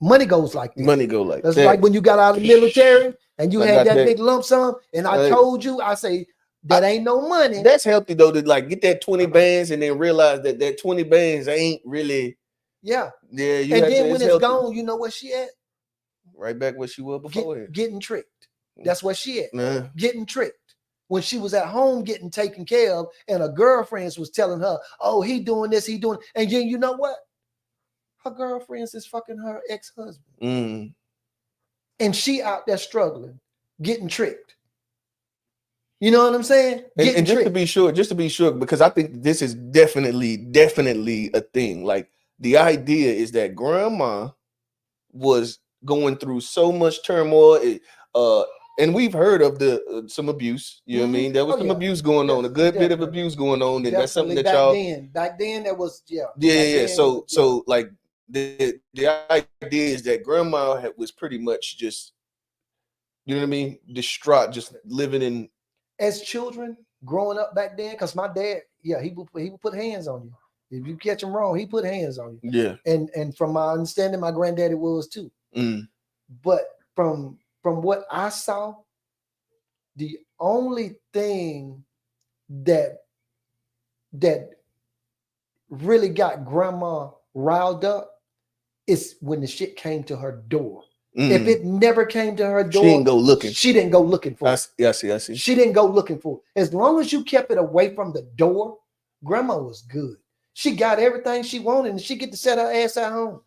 money goes like that. Money go like That's that. like when you got out of the military and you I had got that that. big lump sum, and I told you, I say, that ain't no money. That's healthy though, to like get that 20 bands and then realize that 20 bands ain't really. Yeah. Yeah, you And had to. then when it's healthy. gone, you know where she at? Right back where she was before. Getting tricked. That's where she at. Nah. Getting tricked. When she was at home getting taken care of, and her girlfriends was telling her, oh, he doing this, he doing, and then you know what? Her girlfriends is fucking her ex-husband. And she out there struggling, getting tricked. You know what I'm saying? And just to be sure, because I think this is definitely a thing. Like the idea is that grandma was going through so much turmoil. And we've heard of some abuse. You know what I mean? There was some abuse going on, a good bit of abuse going on, and that's something that y'all. Back then there was yeah. So like the idea is that grandma was pretty much just, you know what I mean, distraught, just living in. As children growing up back then, because my dad, he would put hands on you. If you catch him wrong, he put hands on you. Yeah. And from my understanding, my granddaddy was too. But from what I saw, the only thing that really got grandma riled up is when the shit came to her door. If it never came to her door, she didn't go looking. She didn't go looking for it. I see. She didn't go looking for it. As long as you kept it away from the door, grandma was good. She got everything she wanted, and she get to set her ass at home.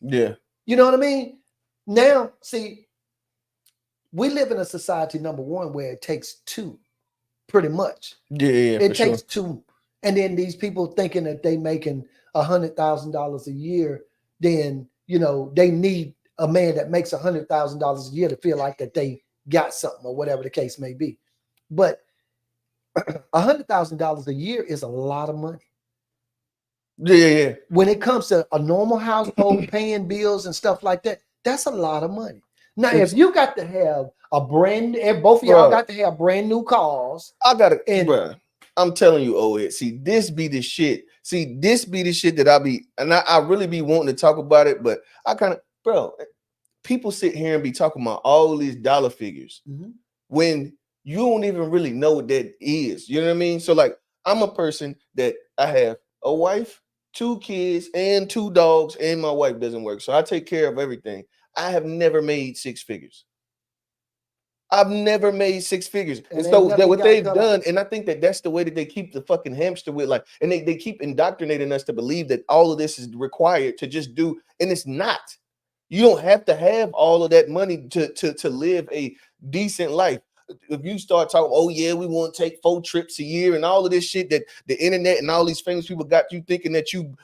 Yeah. You know what I mean? Now, see, we live in a society, number one, where it takes two, pretty much. Yeah. It takes two. And then these people thinking that they making $100,000 a year, then, they need a man that makes $100,000 a year to feel like that they got something, or whatever the case may be. But $100,000 a year is a lot of money. Yeah. When it comes to a normal household paying bills and stuff like that, that's a lot of money. Now, if you got to have both of y'all got to have brand new cars. I got it, bro. I'm telling you, OleHead. See, this be the shit. That I be, and I really be wanting to talk about it, but I kind of, bro, people sit here and be talking about all these dollar figures when you don't even really know what that is. You know what I mean? So, like, I'm a person that I have a wife, 2 kids, and 2 dogs, and my wife doesn't work. So I take care of everything. I have never made 6 figures. I've never made 6 figures. And so that what they've done, and I think that that's the way that they keep the fucking hamster wheel, like, and they keep indoctrinating us to believe that all of this is required to just do, and it's not. You don't have to have all of that money to live a decent life. If you start talking, oh yeah, we want to take 4 trips a year and all of this shit that the internet and all these famous people got you thinking that you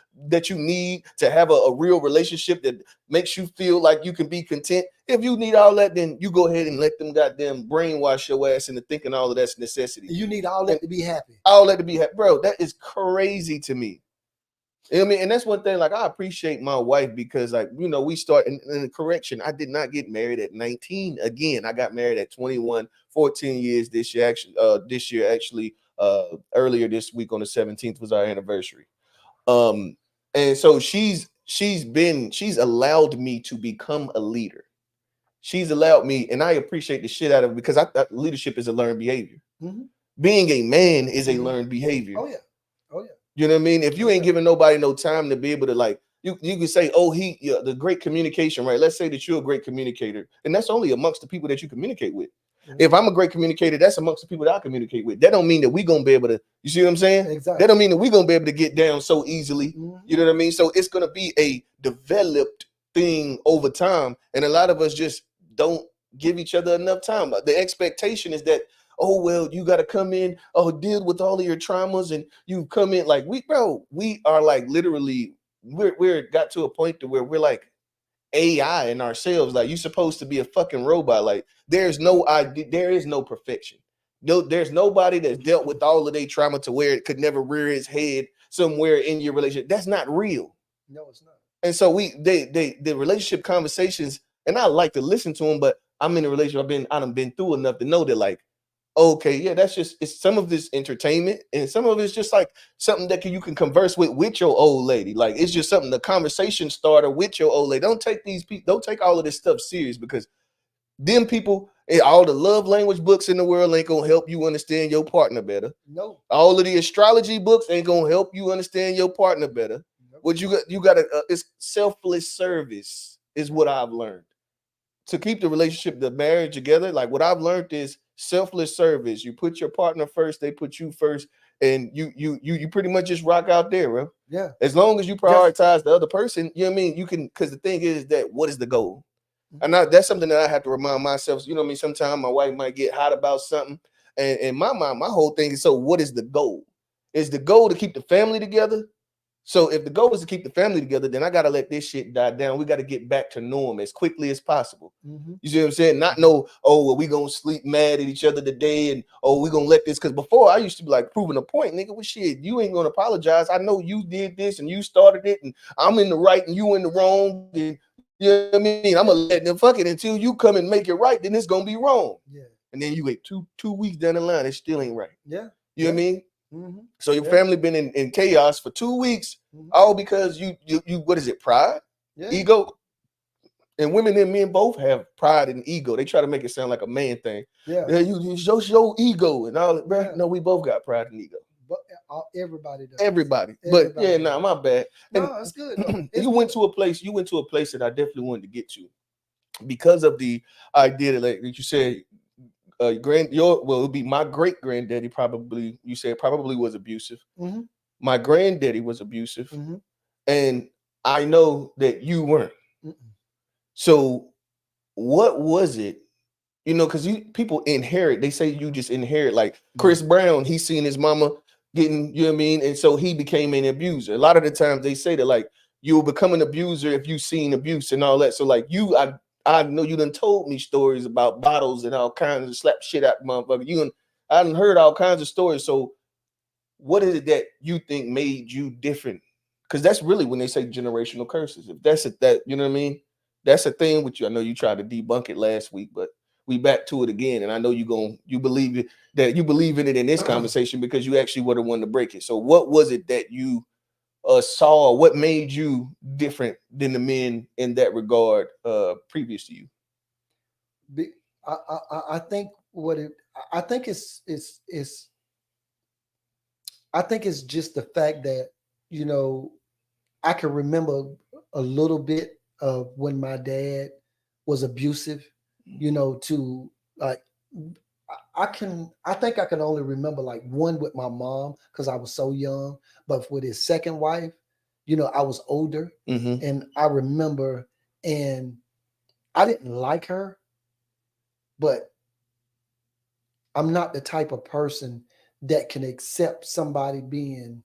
need to have a real relationship that makes you feel like you can be content. If you need all that, then you go ahead and let them goddamn brainwash your ass into thinking all of that's necessity. You need all that to be happy. All that to be happy, bro. That is crazy to me. You know what I mean? And that's one thing, like, I appreciate my wife because, like, we start in correction. I did not get married at 19. Again, I got married at 21, 14 years this year, actually, earlier this week on the 17th was our anniversary. Um, and so she's allowed me to become a leader. She's allowed me, and I appreciate the shit out of it because I thought leadership is a learned behavior. Mm-hmm. Being a man is a Mm-hmm. learned behavior. Oh yeah. Oh yeah. You know what I mean? If you Oh ain't yeah. giving nobody no time to be able to, like, you can say, oh, the great communication, right? Let's say that you're a great communicator, and that's only amongst the people that you communicate with. Mm-hmm. If I'm a great communicator, that's amongst the people that I communicate with. That don't mean that we gonna be able to. You see what I'm saying? Exactly. That don't mean that we gonna be able to get down so easily. Mm-hmm. You know what I mean? So it's gonna be a developed thing over time, and a lot of us just don't give each other enough time. The expectation is that, oh well, you got to come in, oh, deal with all of your traumas, and you come in like we are like literally we're got to a point to where we're like AI in ourselves. Like, you're supposed to be a fucking robot. Like, there's no idea, there is no perfection. No, there's nobody that's dealt with all of their trauma to where it could never rear its head somewhere in your relationship. That's not real. No, it's not. And so the relationship conversations, and I like to listen to them, but I'm in a relationship. I done been through enough to know that, like, okay, yeah, that's just, it's some of this entertainment, and some of it's just like something that you can converse with your old lady. Like, it's just something, the conversation starter with your old lady. Don't take these people, don't take all of this stuff serious, because them people, all the love language books in the world ain't gonna help you understand your partner better. No. All of the astrology books ain't gonna help you understand your partner better. Nope. What you got to it's selfless service is what I've learned to keep the relationship, the marriage together. Like, what I've learned is selfless service. You put your partner first, they put you first, and you pretty much just rock out there, bro. Yeah. As long as you prioritize the other person, you know what I mean? You can, because the thing is that, what is the goal? And that's something that I have to remind myself. You know what I mean? Sometimes my wife might get hot about something, and in my mind, my whole thing is, so what is the goal? Is the goal to keep the family together? So if the goal is to keep the family together, then I got to let this shit die down. We got to get back to norm as quickly as possible. Mm-hmm. You see what I'm saying? Not know, oh, well, we going to sleep mad at each other today, and, oh, we going to let this. Because before, I used to be like, proving a point, nigga, well, shit, you ain't going to apologize. I know you did this, and you started it, and I'm in the right, and you in the wrong. And you know what I mean? I'm going to let them fuck it until you come and make it right, then it's going to be wrong. Yeah. And then you wait two weeks down the line, it still ain't right. Yeah. You know what I mean? Mm-hmm. So your family been in chaos for 2 weeks, all because you what is it, pride, ego? And women and men both have pride and ego. They try to make it sound like a man thing. Yeah, you show your ego and all that, bro. Yeah. No, we both got pride and ego. But everybody does. Everybody. But Everybody yeah, does. nah, my bad. No, And it's good. Though. It's you went to a place that I definitely wanted to get to because of the idea that, like you said, it would be my great granddaddy, probably, you said, probably was abusive. Mm-hmm. My granddaddy was abusive, Mm-hmm. and I know that you weren't. Mm-mm. So what was it? You know, because people inherit. They say you just inherit. Like Chris Brown, he seen his mama getting, you know what I mean, and so he became an abuser. A lot of the times they say that, like, you'll become an abuser if you've seen abuse and all that. So like I know you done told me stories about bottles and all kinds of slap shit out motherfucker. I done heard all kinds of stories. So what is it that you think made you different? Because that's really when they say generational curses. If that, you know what I mean? That's a thing with you. I know you tried to debunk it last week, but we back to it again. And I know you believe in it in this conversation because you actually were the one to break it. So what was it that you saw? What made you different than the men in that regard previous to you? I think I think I think it's just the fact that, you know, I can remember a little bit of when my dad was abusive, you know, to like I think I can only remember like one with my mom because I was so young, but with his second wife, you know, I was older, Mm-hmm. and I remember, and I didn't like her, but I'm not the type of person that can accept somebody being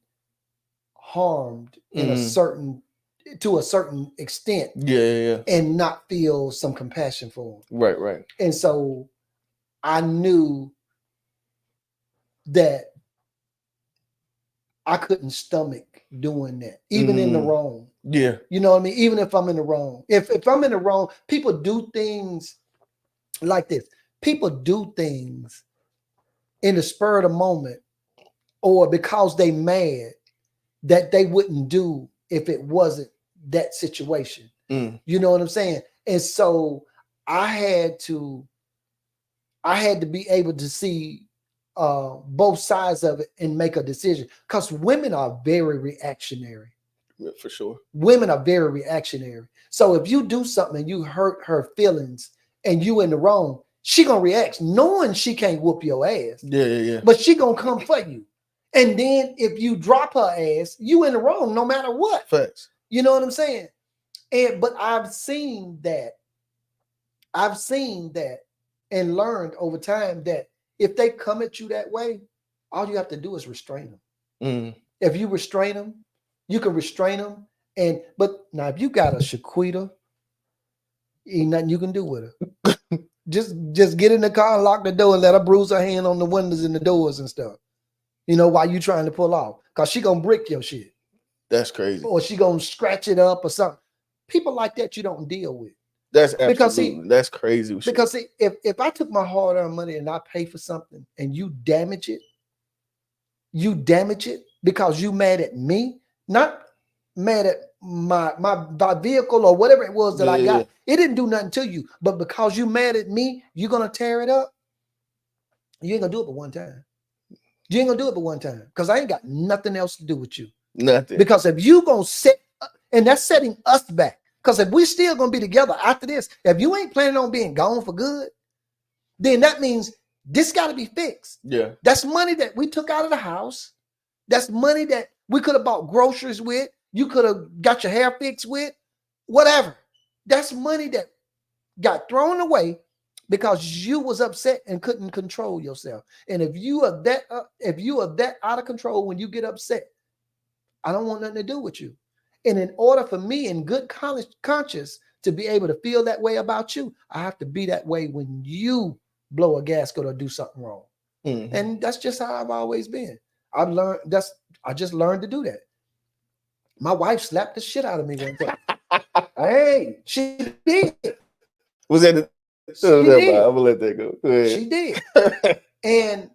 harmed in a certain to a certain extent, Yeah. and not feel some compassion for them. Right. And so I knew that I couldn't stomach doing that, even in the wrong. Yeah. You know what I mean? Even if I'm in the wrong. If I'm in the wrong, people do things like this. People do things in the spur of the moment or because they mad that they wouldn't do if it wasn't that situation. You know what I'm saying? And so I had to I had to be able to see both sides of it and make a decision because women are very reactionary. Yeah, for sure. Women are very reactionary. So if you do something and you hurt her feelings and you in the wrong, she gonna react knowing she can't whoop your ass. Yeah. But she gonna come for you. And then if you drop her ass, you in the wrong no matter what. Facts. You know what I'm saying? And but I've seen that and learned over time that if they come at you that way, all you have to do is restrain them. If you restrain them, you can restrain them. And but now if you got a Shaquita, ain't nothing you can do with her. just get in the car and lock the door and let her bruise her hand on the windows and the doors and stuff. You know, while you trying to pull off. Because she gonna brick your shit. That's crazy. Or she gonna scratch it up or something. People like that you don't deal with. That's absolutely that's crazy. Because see, if I took my hard-earned money and I pay for something and you damage it because you mad at me, not mad at my vehicle or whatever it was that I got. Yeah. It didn't do nothing to you, but because you mad at me, you're gonna tear it up. You ain't gonna do it but one time. You ain't gonna do it but one time because I ain't got nothing else to do with you. Nothing. Because if you gonna set, and that's setting us back. Because if we still gonna be together after this, if you ain't planning on being gone for good, then that means this got to be fixed. Yeah. That's money that we took out of the house. That's money that we could have bought groceries with. You could have got your hair fixed with, whatever. That's money that got thrown away because you was upset and couldn't control yourself. And if you are that out of control when you get upset, I don't want nothing to do with you. And in order for me in good conscience to be able to feel that way about you, I have to be that way when you blow a gasket or do something wrong. Mm-hmm. And that's just how I've always been. I just learned to do that. My wife slapped the shit out of me one time. Hey, she did. Was that the I'm gonna let that go. She did. And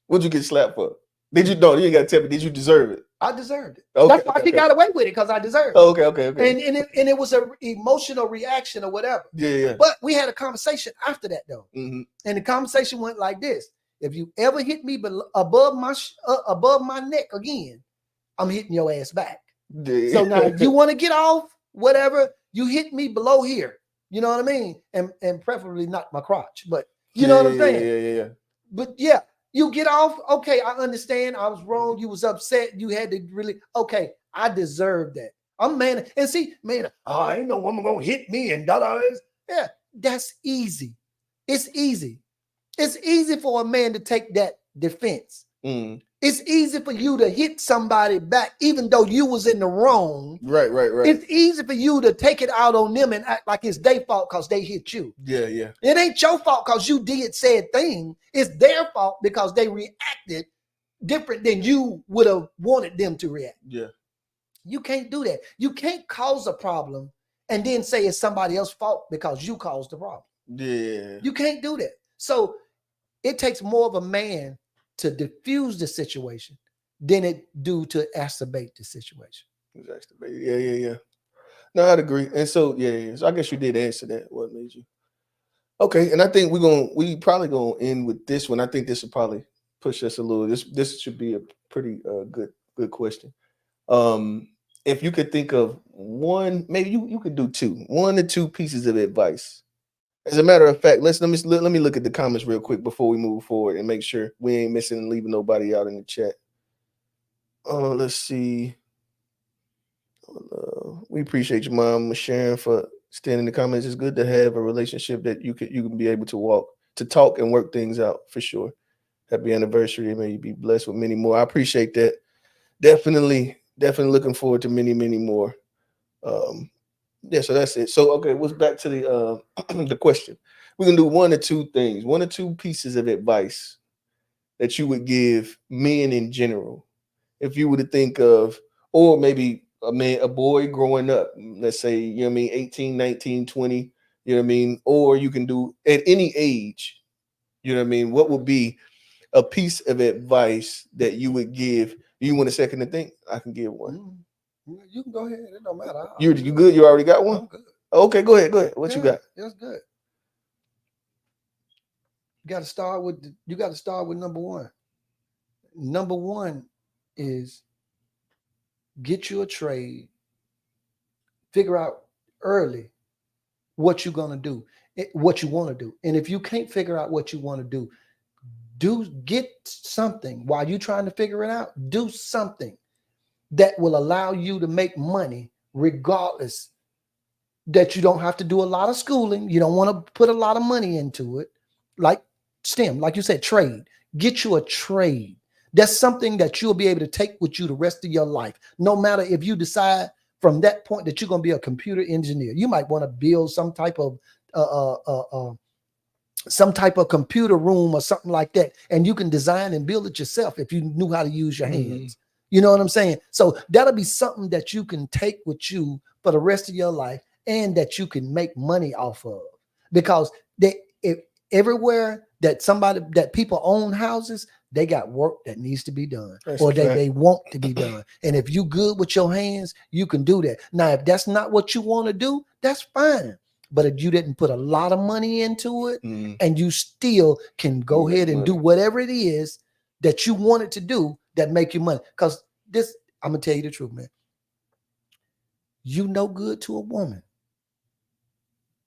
what'd you get slapped for? Did you know? You ain't gotta tell me. Did you deserve it? I deserved it. Okay, that's why she got away with it, because I deserved it. Okay. And it was an emotional reaction or whatever. Yeah. But we had a conversation after that though. Mm-hmm. And the conversation went like this: if you ever hit me above my neck again, I'm hitting your ass back. Yeah. So now if you want to get off, whatever, you hit me below here. You know what I mean? And preferably not my crotch, but you know what I'm saying? Yeah. But yeah. You get off, okay, I understand. I was wrong. You was upset. You had to really, okay, I deserve that. I'm man. And see, man, ain't no woman gonna hit me and da-da. Yeah, that's easy. It's easy. It's easy for a man to take that defense. Mm. It's easy for you to hit somebody back, even though you was in the wrong. Right. It's easy for you to take it out on them and act like it's their fault because they hit you. Yeah. It ain't your fault because you did said thing. It's their fault because they reacted different than you would have wanted them to react. Yeah. You can't do that. You can't cause a problem and then say it's somebody else's fault because you caused the problem. Yeah. You can't do that. So it takes more of a man to diffuse the situation than it do to exacerbate the situation. Exactly. Yeah. No, I'd agree. And so, so I guess you did answer that. What made you? Okay, and I think we probably gonna end with this one. I think this will probably push us a little. This should be a pretty good question. If you could think of one, maybe you could do two, 1 or 2 pieces of advice. As a matter of fact, let me look at the comments real quick before we move forward and make sure we ain't missing and leaving nobody out in the chat. Let's see. We appreciate you, Mom, Sharon, for staying in the comments. It's good to have a relationship that you can be able to talk and work things out for sure. Happy anniversary. May you be blessed with many more. I appreciate that. Definitely looking forward to many, many more. So that's it. So okay, what's back to the the question. We can do 1 or 2 things, 1 or 2 pieces of advice that you would give men in general if you were to think of, or maybe a boy growing up, let's say, you know what I mean, 18, 19, 20, you know what I mean, or you can do at any age, you know what I mean, what would be a piece of advice that you would give? You want a second to think? I can give one. Mm. You can go ahead. It don't matter. You good? You already got one? I'm good. Okay, go ahead. Go ahead. What you Yeah, got? that's good. You got to start with number one. Number one is get you a trade, figure out early what you're gonna do, what you want to do. And if you can't figure out what you want to do get something while you're trying to figure it out. Do something that will allow you to make money regardless, that you don't have to do a lot of schooling. You don't want to put a lot of money into it. Like STEM, like you said, trade. Get you a trade. That's something that you'll be able to take with you the rest of your life. No matter if you decide from that point that you're going to be a computer engineer. You might want to build some type of computer room or something like that. And you can design and build it yourself if you knew how to use your hands. You know what I'm saying? So that'll be something that you can take with you for the rest of your life and that you can make money off of. Because everywhere that people own houses, they got work that needs to be done. That's or a fact. they want to be done. And if you good with your hands, you can do that. Now, if that's not what you want to do, that's fine. But if you didn't put a lot of money into it and you still can go ahead and do whatever it is that you wanted to do that make you money. Because this, I'm going to tell you the truth, man. You no good to a woman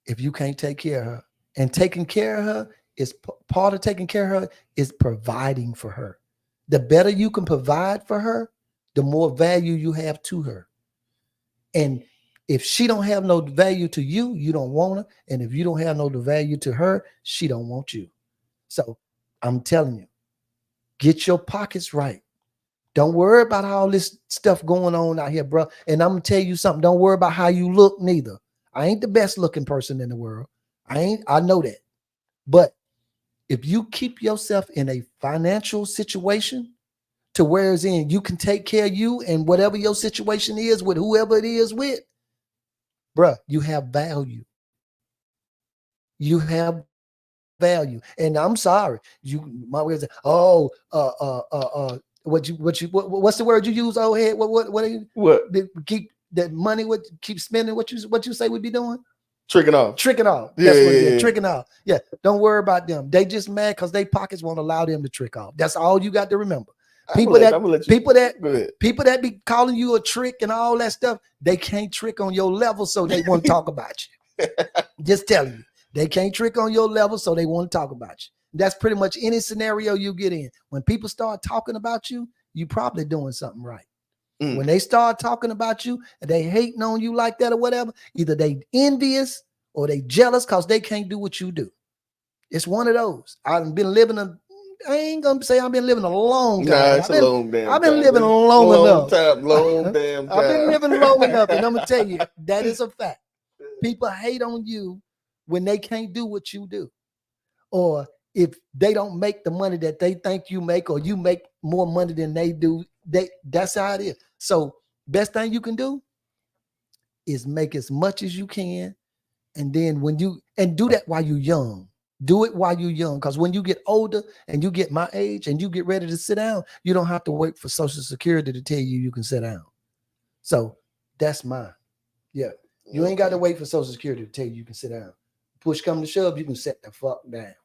if you can't take care of her. And taking care of her is part of taking care of her is providing for her. The better you can provide for her, the more value you have to her. And if she don't have no value to you, you don't want her. And if you don't have no value to her, she don't want you. So I'm telling you, get your pockets right. Don't worry about all this stuff going on out here, bro. And I'm gonna tell you something. Don't worry about how you look neither. I ain't the best looking person in the world. I know that. But if you keep yourself in a financial situation to where it's in, you can take care of you and whatever your situation is with whoever it is with, bruh, you have value. You have value. And I'm sorry. You might well say, what's the word you use, OleHead? What are you What? keep that money, what keep spending what you say we'd be doing? Tricking off. Tricking off. Yeah, That's what it is. yeah. Tricking off. Yeah. Don't worry about them. They just mad because their pockets won't allow them to trick off. That's all you got to remember. People that be calling you a trick and all that stuff, they can't trick on your level, so they want to talk about you. Just telling you. They can't trick on your level, so they want to talk about you. That's pretty much any scenario you get in. When people start talking about you, you probably doing something right. When they start talking about you and they hating on you like that or whatever, either they envious or they jealous because they can't do what you do. It's one of those. I've been living I ain't gonna say I've been living a long time. Nah, it's a long damn time. I've been living long enough. Long damn time. I've been living long enough, and I'm gonna tell you that is a fact. People hate on you when they can't do what you do, or if they don't make the money that they think you make, or you make more money than they do. That's how it is. So best thing you can do is make as much as you can, and then do that while you're young. Do it while you're young, because when you get older and you get my age and you get ready to sit down, you don't have to wait for Social Security to tell you can sit down. So that's mine. Yeah. You ain't got to wait for Social Security to tell you can sit down. Push come to shove, you can sit the fuck down.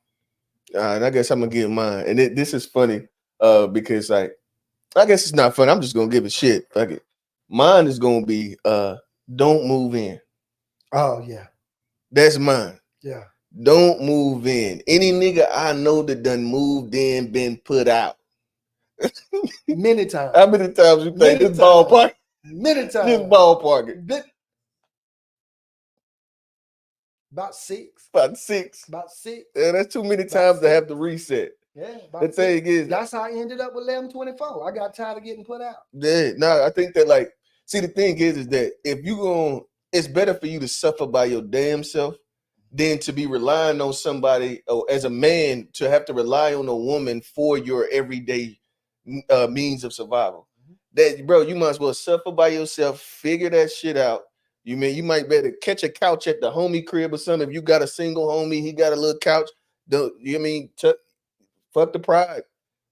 And I guess I'm gonna give mine. And this is funny, because I guess it's not funny. I'm just gonna give it shit. Fuck it. Mine is gonna be don't move in. Oh yeah. That's mine. Yeah. Don't move in. Any nigga I know that done moved in, been put out. Many times. How many times you think this ballpark? Many times. This ballpark. About six. About six. Yeah, that's too many times to have to reset. Yeah. The thing is, that's how I ended up with 1124. I got tired of getting put out. Yeah. No, I think that the thing is that if you it's better for you to suffer by your damn self than to be relying on somebody, or as a man to have to rely on a woman for your everyday means of survival. that, bro, you might as well suffer by yourself. Figure that shit out. You might better catch a couch at the homie crib or something. If you got a single homie, he got a little couch. Don't you know what I mean? Fuck the pride.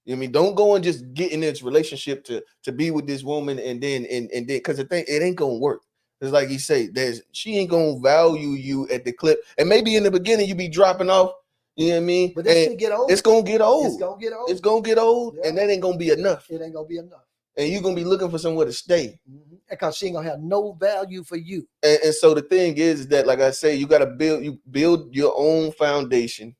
You know what I mean? Don't go and just get in this relationship to be with this woman and then because the thing, it ain't gonna work. It's like you say, she ain't gonna value you at the clip. And maybe in the beginning you be dropping off, you know what I mean? But this shit get old. It's gonna get old. It's gonna get old. It's gonna get old, Yeah. and that ain't gonna be enough. It ain't gonna be enough. And you're gonna be looking for somewhere to stay. Because she ain't gonna have no value for you. And so the thing is that, like I say, you gotta build your own foundation,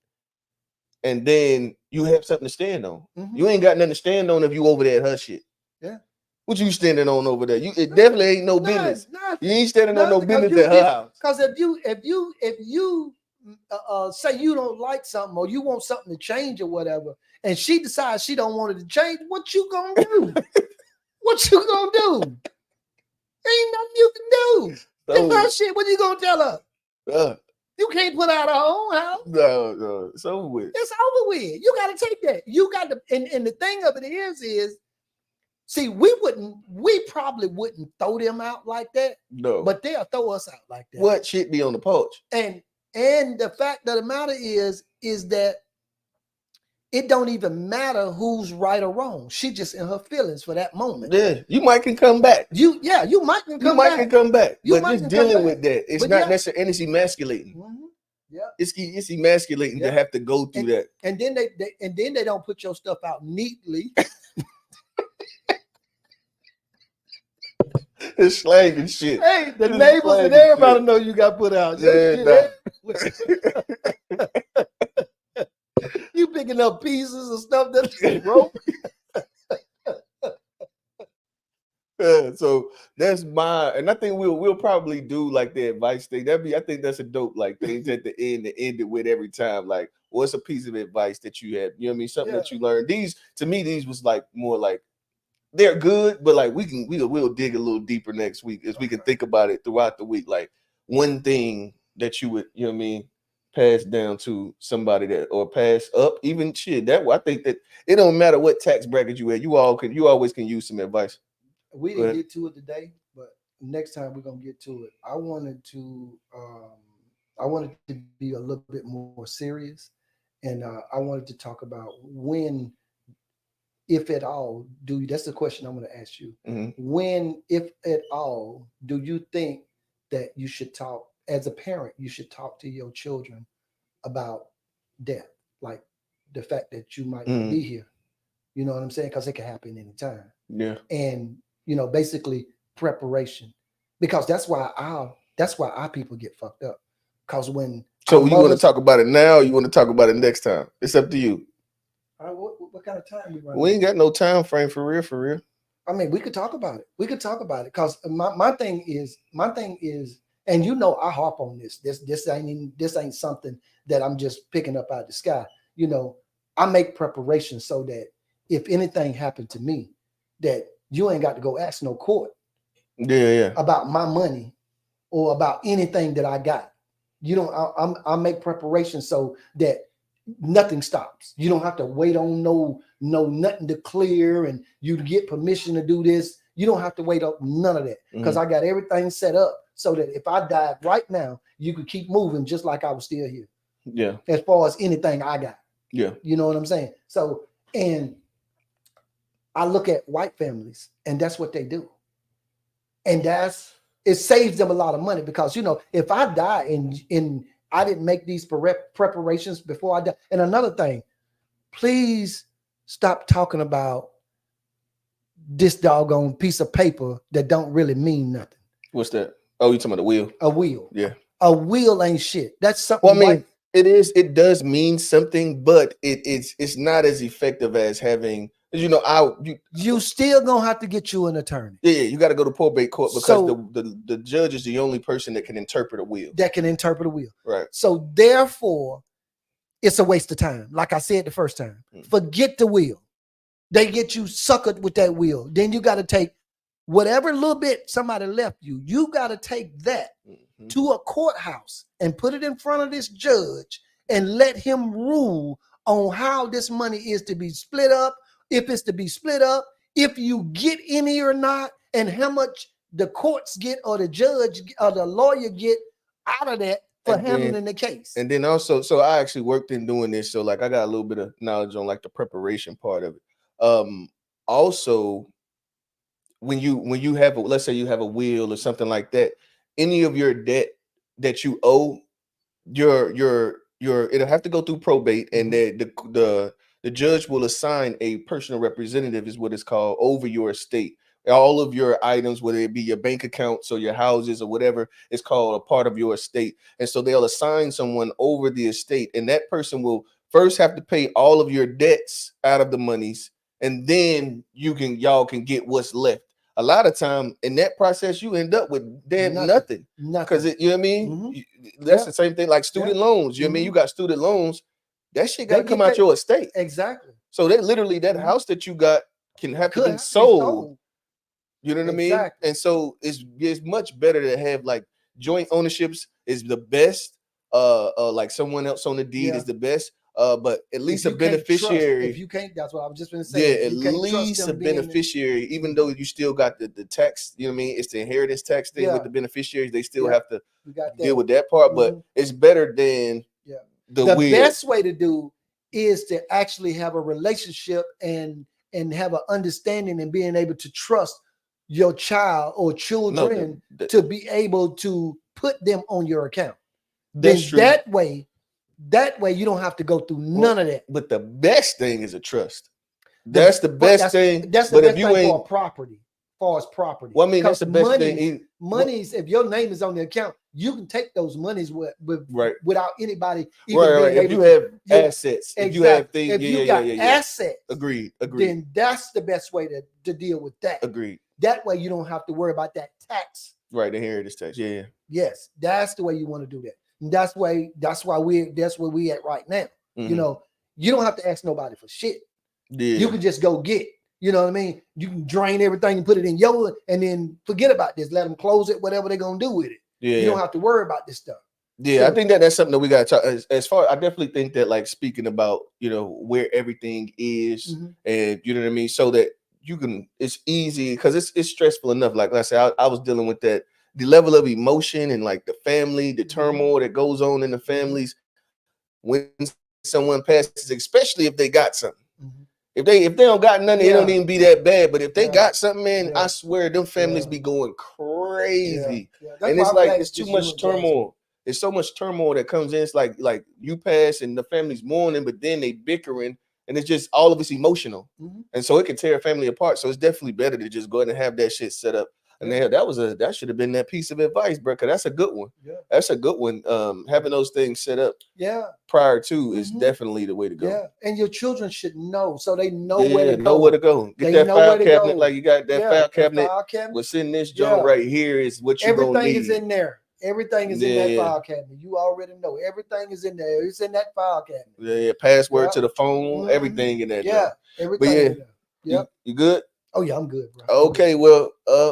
and then you have something to stand on. You ain't got nothing to stand on if you over there at her shit. Yeah. What you standing on over there? It definitely ain't no business. You ain't standing on no business at her house. Because if you say you don't like something or you want something to change or whatever, and she decides she don't want it to change, what you gonna do? What you gonna do? Ain't nothing you can do. If her shit, what you gonna tell her? You can't put out her own house. No, it's over with. It's over with. You got to take that. You got to, and the thing of it is, see, we probably wouldn't throw them out like that. No, but they'll throw us out like that. What shit be on the porch? And the fact of the matter is that it don't even matter who's right or wrong. She just in her feelings for that moment. Yeah, you might can come back. You might can come back. But just dealing with that, it's not necessarily, and it's emasculating. Yeah, it's emasculating to have to go through that. And then they don't put your stuff out neatly. It's slang and shit. Hey, the neighbors and everybody know you got put out. Yeah, you picking up pieces of stuff that's broke. So that's and I think we'll probably do like the advice thing. I think that's a dope like things at the end to end it with every time. Like, what's a piece of advice that you had? You know what I mean? Something that you learned. These was like more like they're good, but like we'll dig a little deeper next week as we can think about it throughout the week. Like one thing that you would, you know what I mean, pass down to somebody that, or pass up, even shit. I think that it don't matter what tax bracket you at, you always can use some advice. We didn't get to it today, but next time we're gonna get to it. I wanted to be a little bit more serious, and I wanted to talk about when, if at all, that's the question I'm going to ask you. When, if at all, do you think that you should talk, as a parent, you should talk to your children about death, like the fact that you might not be here? You know what I'm saying? Because it can happen anytime. Yeah. And basically preparation, because that's why our people get fucked up. Because when you want to talk about it now, or you want to talk about it next time? It's up to you. What kind of time we running? We ain't got no time frame for real. I mean, we could talk about it. Because my thing is, and I harp on this. This ain't something that I'm just picking up out of the sky. I make preparations so that if anything happened to me, that you ain't got to go ask no court. Yeah. About my money or about anything that I got. I make preparations so that nothing stops. You don't have to wait on no nothing to clear and you to get permission to do this. You don't have to wait on none of that, because I got everything set up so that if I died right now, you could keep moving just like I was still here. Yeah. As far as anything I got. Yeah. You know what I'm saying? So, and I look at white families, and that's what they do. And it saves them a lot of money, because if I die and I didn't make these preparations before I die. And another thing, please stop talking about this doggone piece of paper that don't really mean nothing. What's that? Oh, you talking about a will? A will. Yeah. A will ain't shit. That's something. Well, I mean, it does mean something, but it's not as effective as having, you still gonna have to get you an attorney. Yeah, you got to go to probate court, because the judge is the only person that can interpret a will. Right. So therefore, it's a waste of time. Like I said the first time, forget the will. They get you suckered with that will. Then you got to take whatever little bit somebody left you. You got to take that to a courthouse and put it in front of this judge and let him rule on how this money is to be split up. If it's to be split up, if you get any or not, and how much the courts get or the judge or the lawyer get out of that for And then handling the case. and then also, so I actually worked in doing this, so like I got a little bit of knowledge on like the preparation part of it. Also, when you have let's say you have a will or something like that, any of your debt that you owe, your it'll have to go through probate, and Mhm. the judge will assign a personal representative, is what it's called, over your estate. All of your items, whether it be your bank accounts or your houses or whatever, is called a part of your estate. And so they'll assign someone over the estate, and that person will first have to pay all of your debts out of the monies, and then y'all can get what's left. A lot of time in that process, you end up with damn Nothing. nothing. Because Nothing. you know what I mean? Hmm. That's Yeah. the same thing like Yeah. student loans. You know what I mean? Hmm. You got student loans, that shit got They to come get out paid. your estate. Exactly. So that literally, that Hmm. house that you got can have to Could be have to be sold. sold. You know what I mean? Exactly. And so it's much better to have like joint ownerships is the best. Like someone else on the deed Yeah. is the best. But at If least a you can't trust, if beneficiary, you can't, that's what I was just going to say. yeah, If at you can't trust least a them being, beneficiary, even though mhm. you still got the tax, you know what I mean? It's the inheritance tax thing with Yeah, the beneficiaries. They still yeah, have to you got deal that. with that part, but Hmm. it's better than Yeah. the The will. best way to do is to actually have a relationship and have an understanding and being able to trust your child or No, children to be able to put them on your account. that's Then true. that way you don't have to go through Well, none of that. but the best thing is a trust. The That's the but best thing. that's the But if best you thing for ain't, a property, far as property. well, I mean, that's Because the best thing. monies, if your name is on the account, you can take those monies Right, without anybody even right, right. being If able you to. have You assets, if you have exactly. things, If yeah, you yeah, yeah, got yeah, yeah. assets, Agreed, agreed, then that's the best way to deal with that. agreed. That way you don't have to worry about that tax. Right, the inheritance tax. Yeah, yeah. Yes, that's the way you want to do that. And that's where we at right now. You Mm-hmm. know, you don't have to ask nobody for shit. You Yeah, can just go get. You know what I mean? You can drain everything and put it in your, and then forget about this. Let them close it, whatever they're gonna do with it. yeah, You yeah. don't have to worry about this stuff. Yeah, I So, think that's something that we got to talk. As far, I definitely think that like speaking about where everything is, mhm, and you know what I mean, so that you can, it's easy because it's stressful enough. Like I said, I was dealing with that, the level of emotion and like the family, the mhm, turmoil that goes on in the mhm, families when someone passes, especially if they got something. mhm. If they don't got nothing, it don't even Yeah, be that bad. But if they got yeah, something, man, I yeah, swear them families yeah, be going yeah, crazy. yeah. And That's it's why we like ask it's too just much human tragedy. turmoil. It's so much turmoil that comes in. It's like you pass and the family's mourning, but then they bickering, and it's just all of it's emotional. Mhm. And so it can tear a family apart. So it's definitely better to just go ahead and have that shit set up. And Yeah, that should have been that piece of advice, bro. Cause that's a good one. yeah, That's a good one. Having those things set up yeah, prior to is hmm, definitely the way to go. yeah. And your children should know, so they know where Yeah, to know where go. to go. Get They that know file where to cabinet. go. Like you got that Yeah, file that cabinet. file cabinet. What's in this joint Yeah, right here is what you gonna everything is need. in there. Everything is in Yeah, that yeah, file cabinet. You already know. Everything is in there. It's in that file cabinet. yeah, yeah. Password Yeah. to the phone, Hmm. everything in that Yeah. joint. But Everything yeah, in there. you Yep. you good? Oh yeah, I'm good, bro. I'm good. Okay, well,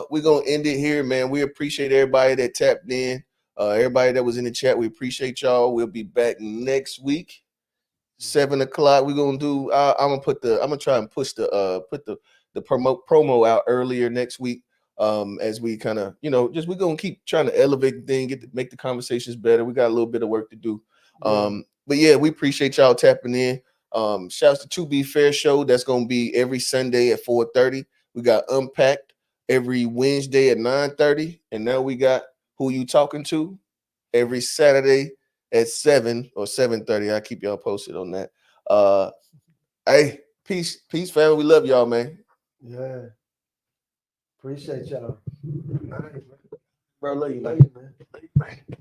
we're gonna end it here, man. We appreciate everybody that tapped in. Everybody that was in the chat, we appreciate y'all. We'll be back next week, 7 o'clock. We're gonna do. I'm gonna try and push the promo out earlier next week. As we kind of just we're gonna keep trying to elevate the thing, make the conversations better. We got a little bit of work to do. Yeah. But yeah, we appreciate y'all tapping in. Shouts to Be Fair show. That's gonna be every Sunday at 4:30. We got Unpacked every Wednesday at 9:30, and now we got Who You Talking To every Saturday at 7 or 7:30. I keep y'all posted on that. Uh hey, peace, family. We love y'all, man. Yeah. Appreciate y'all. All right, Bro, love you, love man. you, man.